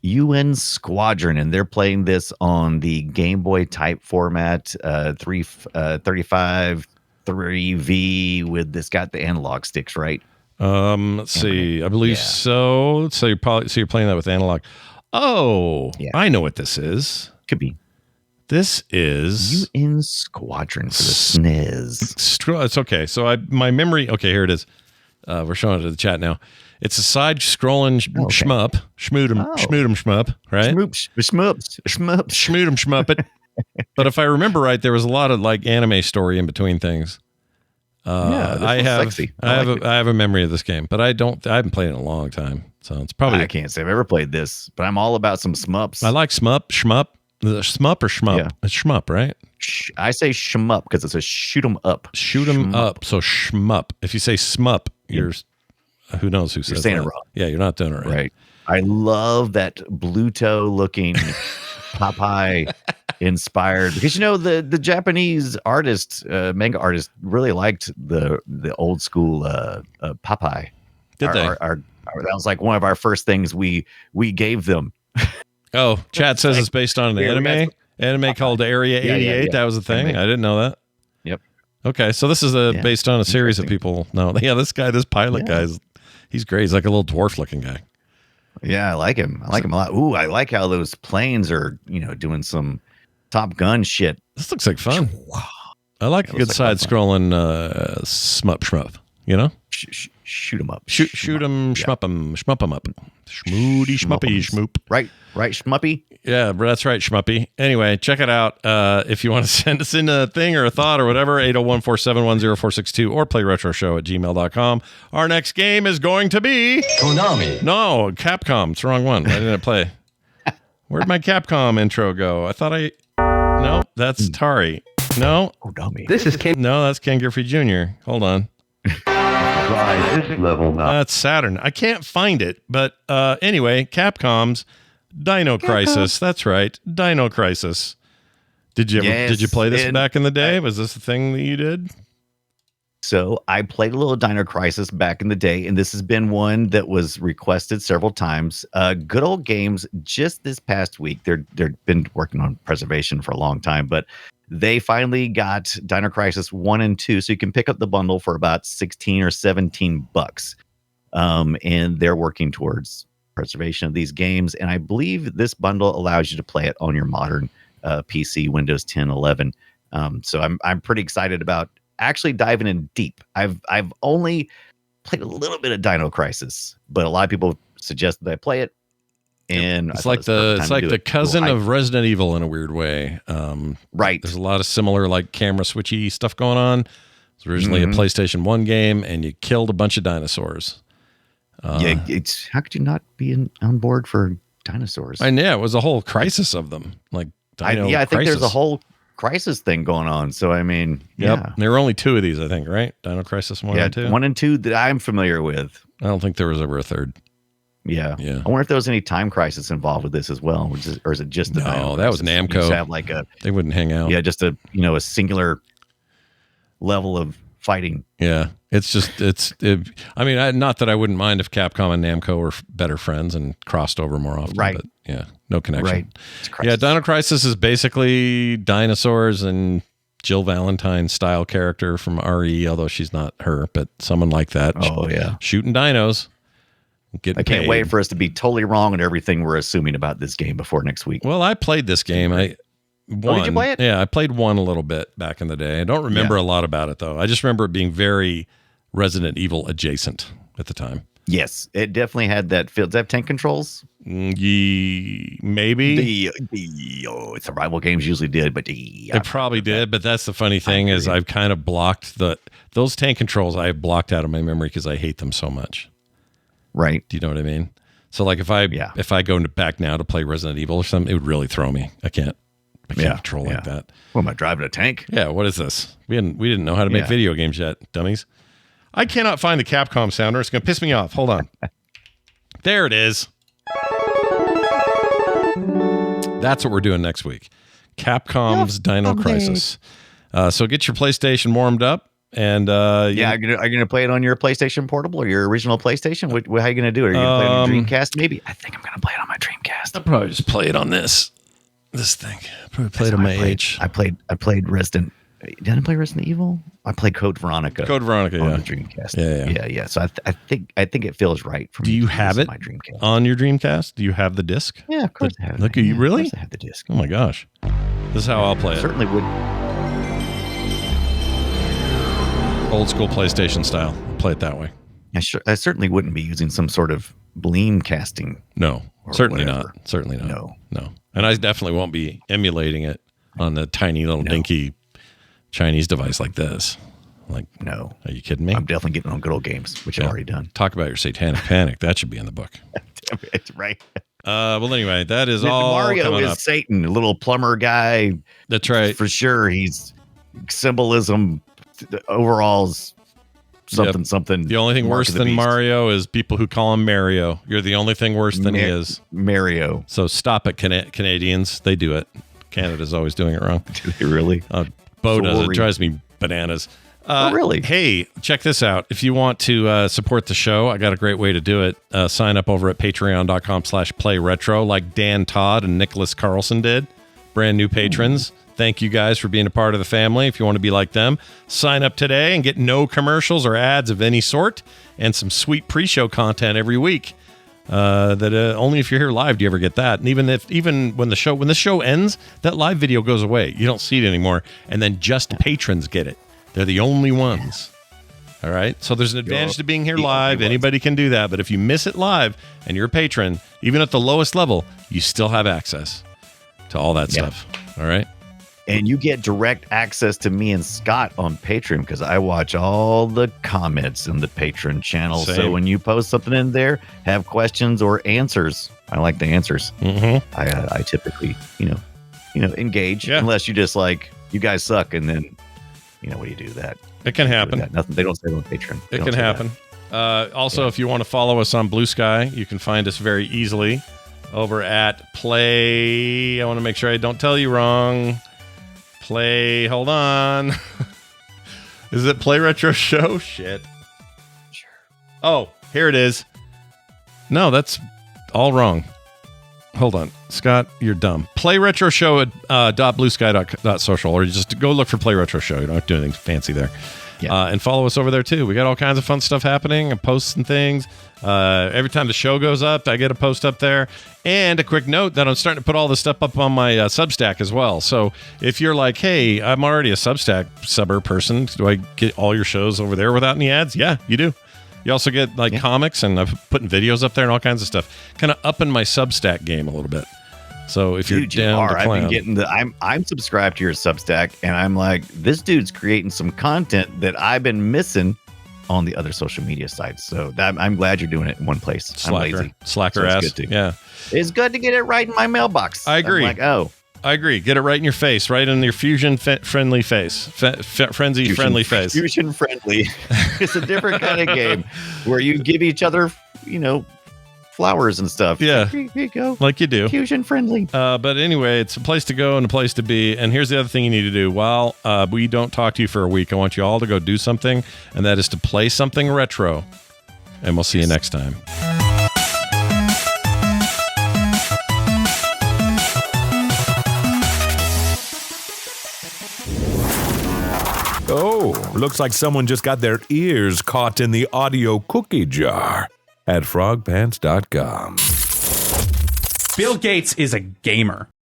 Speaker 3: UN Squadron, and they're playing this on the Game Boy type format, 35 3V with this got the analog sticks, right?
Speaker 2: Let's see. I believe so. So you're playing that with analog. Oh, yeah. I know what this is.
Speaker 3: Could be.
Speaker 2: This is
Speaker 3: UN Squadron for the SNES.
Speaker 2: It's okay. So my memory. Okay, here it is. We're showing it to the chat now. It's a side-scrolling shmup, shmup, right? Shmup. But if I remember right, there was a lot of like anime story in between things. I have a memory of this game, but I haven't played it in a long time, so it's probably.
Speaker 3: I can't say I've ever played this, but I'm all about some shmups.
Speaker 2: I like shmup. The shmup or shmup? Yeah. It's shmup, right?
Speaker 3: I say shmup because it's a shoot 'em up.
Speaker 2: Shoot 'em up. So shmup. If you say shmup, you're. Who knows who says
Speaker 3: you're saying
Speaker 2: that?
Speaker 3: It wrong.
Speaker 2: Yeah, you're not doing it right.
Speaker 3: I love that Bluto looking Popeye inspired, because the Japanese artist, manga artist, really liked the old school Popeye.
Speaker 2: Did they?
Speaker 3: That was like one of our first things we gave them.
Speaker 2: Oh, chat says it's based on an anime called Area 88. Yeah. That was a thing. I didn't know that.
Speaker 3: Yep.
Speaker 2: Okay, so this is based on a series of people. No, this pilot guy he's great. He's like a little dwarf looking guy.
Speaker 3: Yeah, I like him. I like him a lot. Ooh, I like how those planes are, doing some Top Gun shit.
Speaker 2: This looks like fun. I like a good side-scrolling shmup,
Speaker 3: Shoot 'em up.
Speaker 2: Shoot 'em, shmup 'em up. Schmoody, schmuppy, schmoop.
Speaker 3: Right, schmuppy.
Speaker 2: Yeah, that's right, schmuppy. Anyway, check it out. If you want to send us in a thing or a thought or whatever, 801-471-0462 or playretroshow@gmail.com. Our next game is going to be
Speaker 5: Konami.
Speaker 2: No, Capcom. It's the wrong one. Why didn't it play? Where'd my Capcom intro go? I thought No, that's Atari. No.
Speaker 3: Konami.
Speaker 5: This is Ken.
Speaker 2: No, that's Ken Griffey Jr. Hold on.
Speaker 5: This level now.
Speaker 2: That's Saturn. I can't find it, but anyway, Capcom's Dino Crisis. That's right, Dino Crisis. Did you play this back in the day? Was this the thing that you did?
Speaker 3: So I played a little Dino Crisis back in the day, and this has been one that was requested several times. Good Old Games just this past week. They've been working on preservation for a long time, but they finally got Dino Crisis 1 and 2, so you can pick up the bundle for about $16 or $17. And they're working towards preservation of these games. And I believe this bundle allows you to play it on your modern PC, Windows 10, 11. So I'm pretty excited about actually diving in deep. I've only played a little bit of Dino Crisis, but a lot of people suggest that I play it. And
Speaker 2: it's like the cousin of Resident Evil in a weird way.
Speaker 3: Right.
Speaker 2: There's a lot of similar like camera switchy stuff going on. It was originally a PlayStation 1 game, and you killed a bunch of dinosaurs.
Speaker 3: It's how could you not be on board for dinosaurs?
Speaker 2: And it was a whole crisis of them. Like
Speaker 3: I think there's a whole crisis thing going on. So I mean,
Speaker 2: there were only 2 of these, I think, right? Dino Crisis 1 and 2.
Speaker 3: 1 and 2 that I'm familiar with.
Speaker 2: I don't think there was ever a third.
Speaker 3: Yeah. I wonder if there was any time crisis involved with this as well, or is it just the
Speaker 2: No, that was Namco.
Speaker 3: You just have like
Speaker 2: they wouldn't hang out.
Speaker 3: Yeah, just a singular level of fighting.
Speaker 2: Yeah, I mean, not that I wouldn't mind if Capcom and Namco were better friends and crossed over more often.
Speaker 3: Right.
Speaker 2: But yeah, no connection.
Speaker 3: Right.
Speaker 2: Yeah, Dino Crisis is basically dinosaurs and Jill Valentine style character from RE, although she's not her, but someone like that.
Speaker 3: Oh yeah,
Speaker 2: shooting dinos.
Speaker 3: I can't wait for us to be totally wrong on everything we're assuming about this game before next week.
Speaker 2: Well, I played this game.
Speaker 3: Did you play it?
Speaker 2: Yeah, I played 1 a little bit back in the day. I don't remember a lot about it, though. I just remember it being very Resident Evil adjacent at the time.
Speaker 3: Yes, it definitely had that feel. Does it have tank controls?
Speaker 2: Maybe.
Speaker 3: Survival games usually did, but
Speaker 2: it probably did. But that's the funny thing is I've kind of blocked those tank controls. I have blocked out of my memory because I hate them so much.
Speaker 3: Right.
Speaker 2: Do you know what I mean? So like if I go back now to play Resident Evil or something, it would really throw me. I can't control like that.
Speaker 3: What am I driving a tank?
Speaker 2: Yeah. What is this? We didn't know how to make video games yet, dummies. I cannot find the Capcom sounder. It's going to piss me off. Hold on. There it is. That's what we're doing next week. Capcom's Dino Crisis. So get your PlayStation warmed up. And are you gonna play it on your PlayStation Portable or your original PlayStation? How are you gonna do it? Are you gonna play it on your Dreamcast? Maybe. I think I'm gonna play it on my Dreamcast. I'll probably just play it on this thing. Probably play it on my H. I played Resident. Did I play Resident Evil? I played Code Veronica. On the Dreamcast. Yeah. So I think it feels right for me. Do you have it on your Dreamcast? Do you have the disc? Yeah, of course I have it. Look, you really? Of course I have the disc. Oh my gosh. This is how I'll play it. Certainly would. Old school PlayStation style. Play it that way. I certainly wouldn't be using some sort of Bleem casting. No, certainly not. Certainly not. No. And I definitely won't be emulating it on the tiny little dinky Chinese device like this. Like, no. Are you kidding me? I'm definitely getting on good old games, which I've already done. Talk about your Satanic Panic. That should be in the book. Damn it, right. Well, anyway, that is all Mario is up. Satan, a little plumber guy. That's right. For sure. He's symbolism. The overalls something. The only thing worse than Mario is people who call him Mario. You're the only thing worse than he is. Mario. So stop it, Canadians. They do it. Canada's always doing it wrong. Do they really? Bo does. It drives me bananas. Really? Hey, check this out. If you want to support the show, I got a great way to do it. Sign up over at patreon.com/playretro like Dan Todd and Nicholas Carlson did. Brand new patrons. Thank you guys for being a part of the family. If you want to be like them, sign up today and get no commercials or ads of any sort and some sweet pre-show content every week. That only if you're here live do you ever get that. And even when the show ends, that live video goes away. You don't see it anymore. And then just patrons get it. They're the only ones. All right. So there's an advantage to being here live. Anybody can do that. But if you miss it live and you're a patron, even at the lowest level, you still have access to all that stuff. All right. And you get direct access to me and Scott on Patreon because I watch all the comments in the Patreon channel. Same. So when you post something in there, have questions or answers. I like the answers. Mm-hmm. I typically, engage unless you just like, you guys suck. And then, what do you do that? It can happen. Nothing. They don't say it on Patreon. It can happen. Also, if you want to follow us on Blue Sky, you can find us very easily over at Play. I want to make sure I don't tell you wrong. Hold on. Is it Play Retro Show? Shit. Sure. Oh, here it is. No, that's all wrong. Hold on. Scott, you're dumb. Play Retro Show at .bluesky.social, or just go look for Play Retro Show. You don't have to do anything fancy there. Yeah. And follow us over there too. We got all kinds of fun stuff happening and posts and things. Every time the show goes up, I get a post up there. And a quick note that I'm starting to put all this stuff up on my Substack as well. So if you're like, hey, I'm already a Substack subber person, do I get all your shows over there without any ads? Yeah, you do. You also get comics, and I'm putting videos up there and all kinds of stuff. Kind of upping my Substack game a little bit. So if you're down to clown, I've been getting I'm subscribed to your Substack, and I'm like, this dude's creating some content that I've been missing on the other social media sites. So I'm glad you're doing it in one place. Slacker, I'm lazy. Slacker ass. Yeah. It's good to get it right in my mailbox. I agree. I agree. Get it right in your face, right in your Fuzion friendly face, frenzy friendly face. Fuzion friendly. It's a different kind of game where you give each other, flowers and stuff. Yeah. Here you go. Like you do. Fuzion friendly. But anyway, it's a place to go and a place to be. And here's the other thing you need to do. While we don't talk to you for a week, I want you all to go do something, and that is to play something retro. And we'll see you next time.
Speaker 6: Oh, looks like someone just got their ears caught in the audio cookie jar at frogpants.com.
Speaker 1: Bill Gates is a gamer.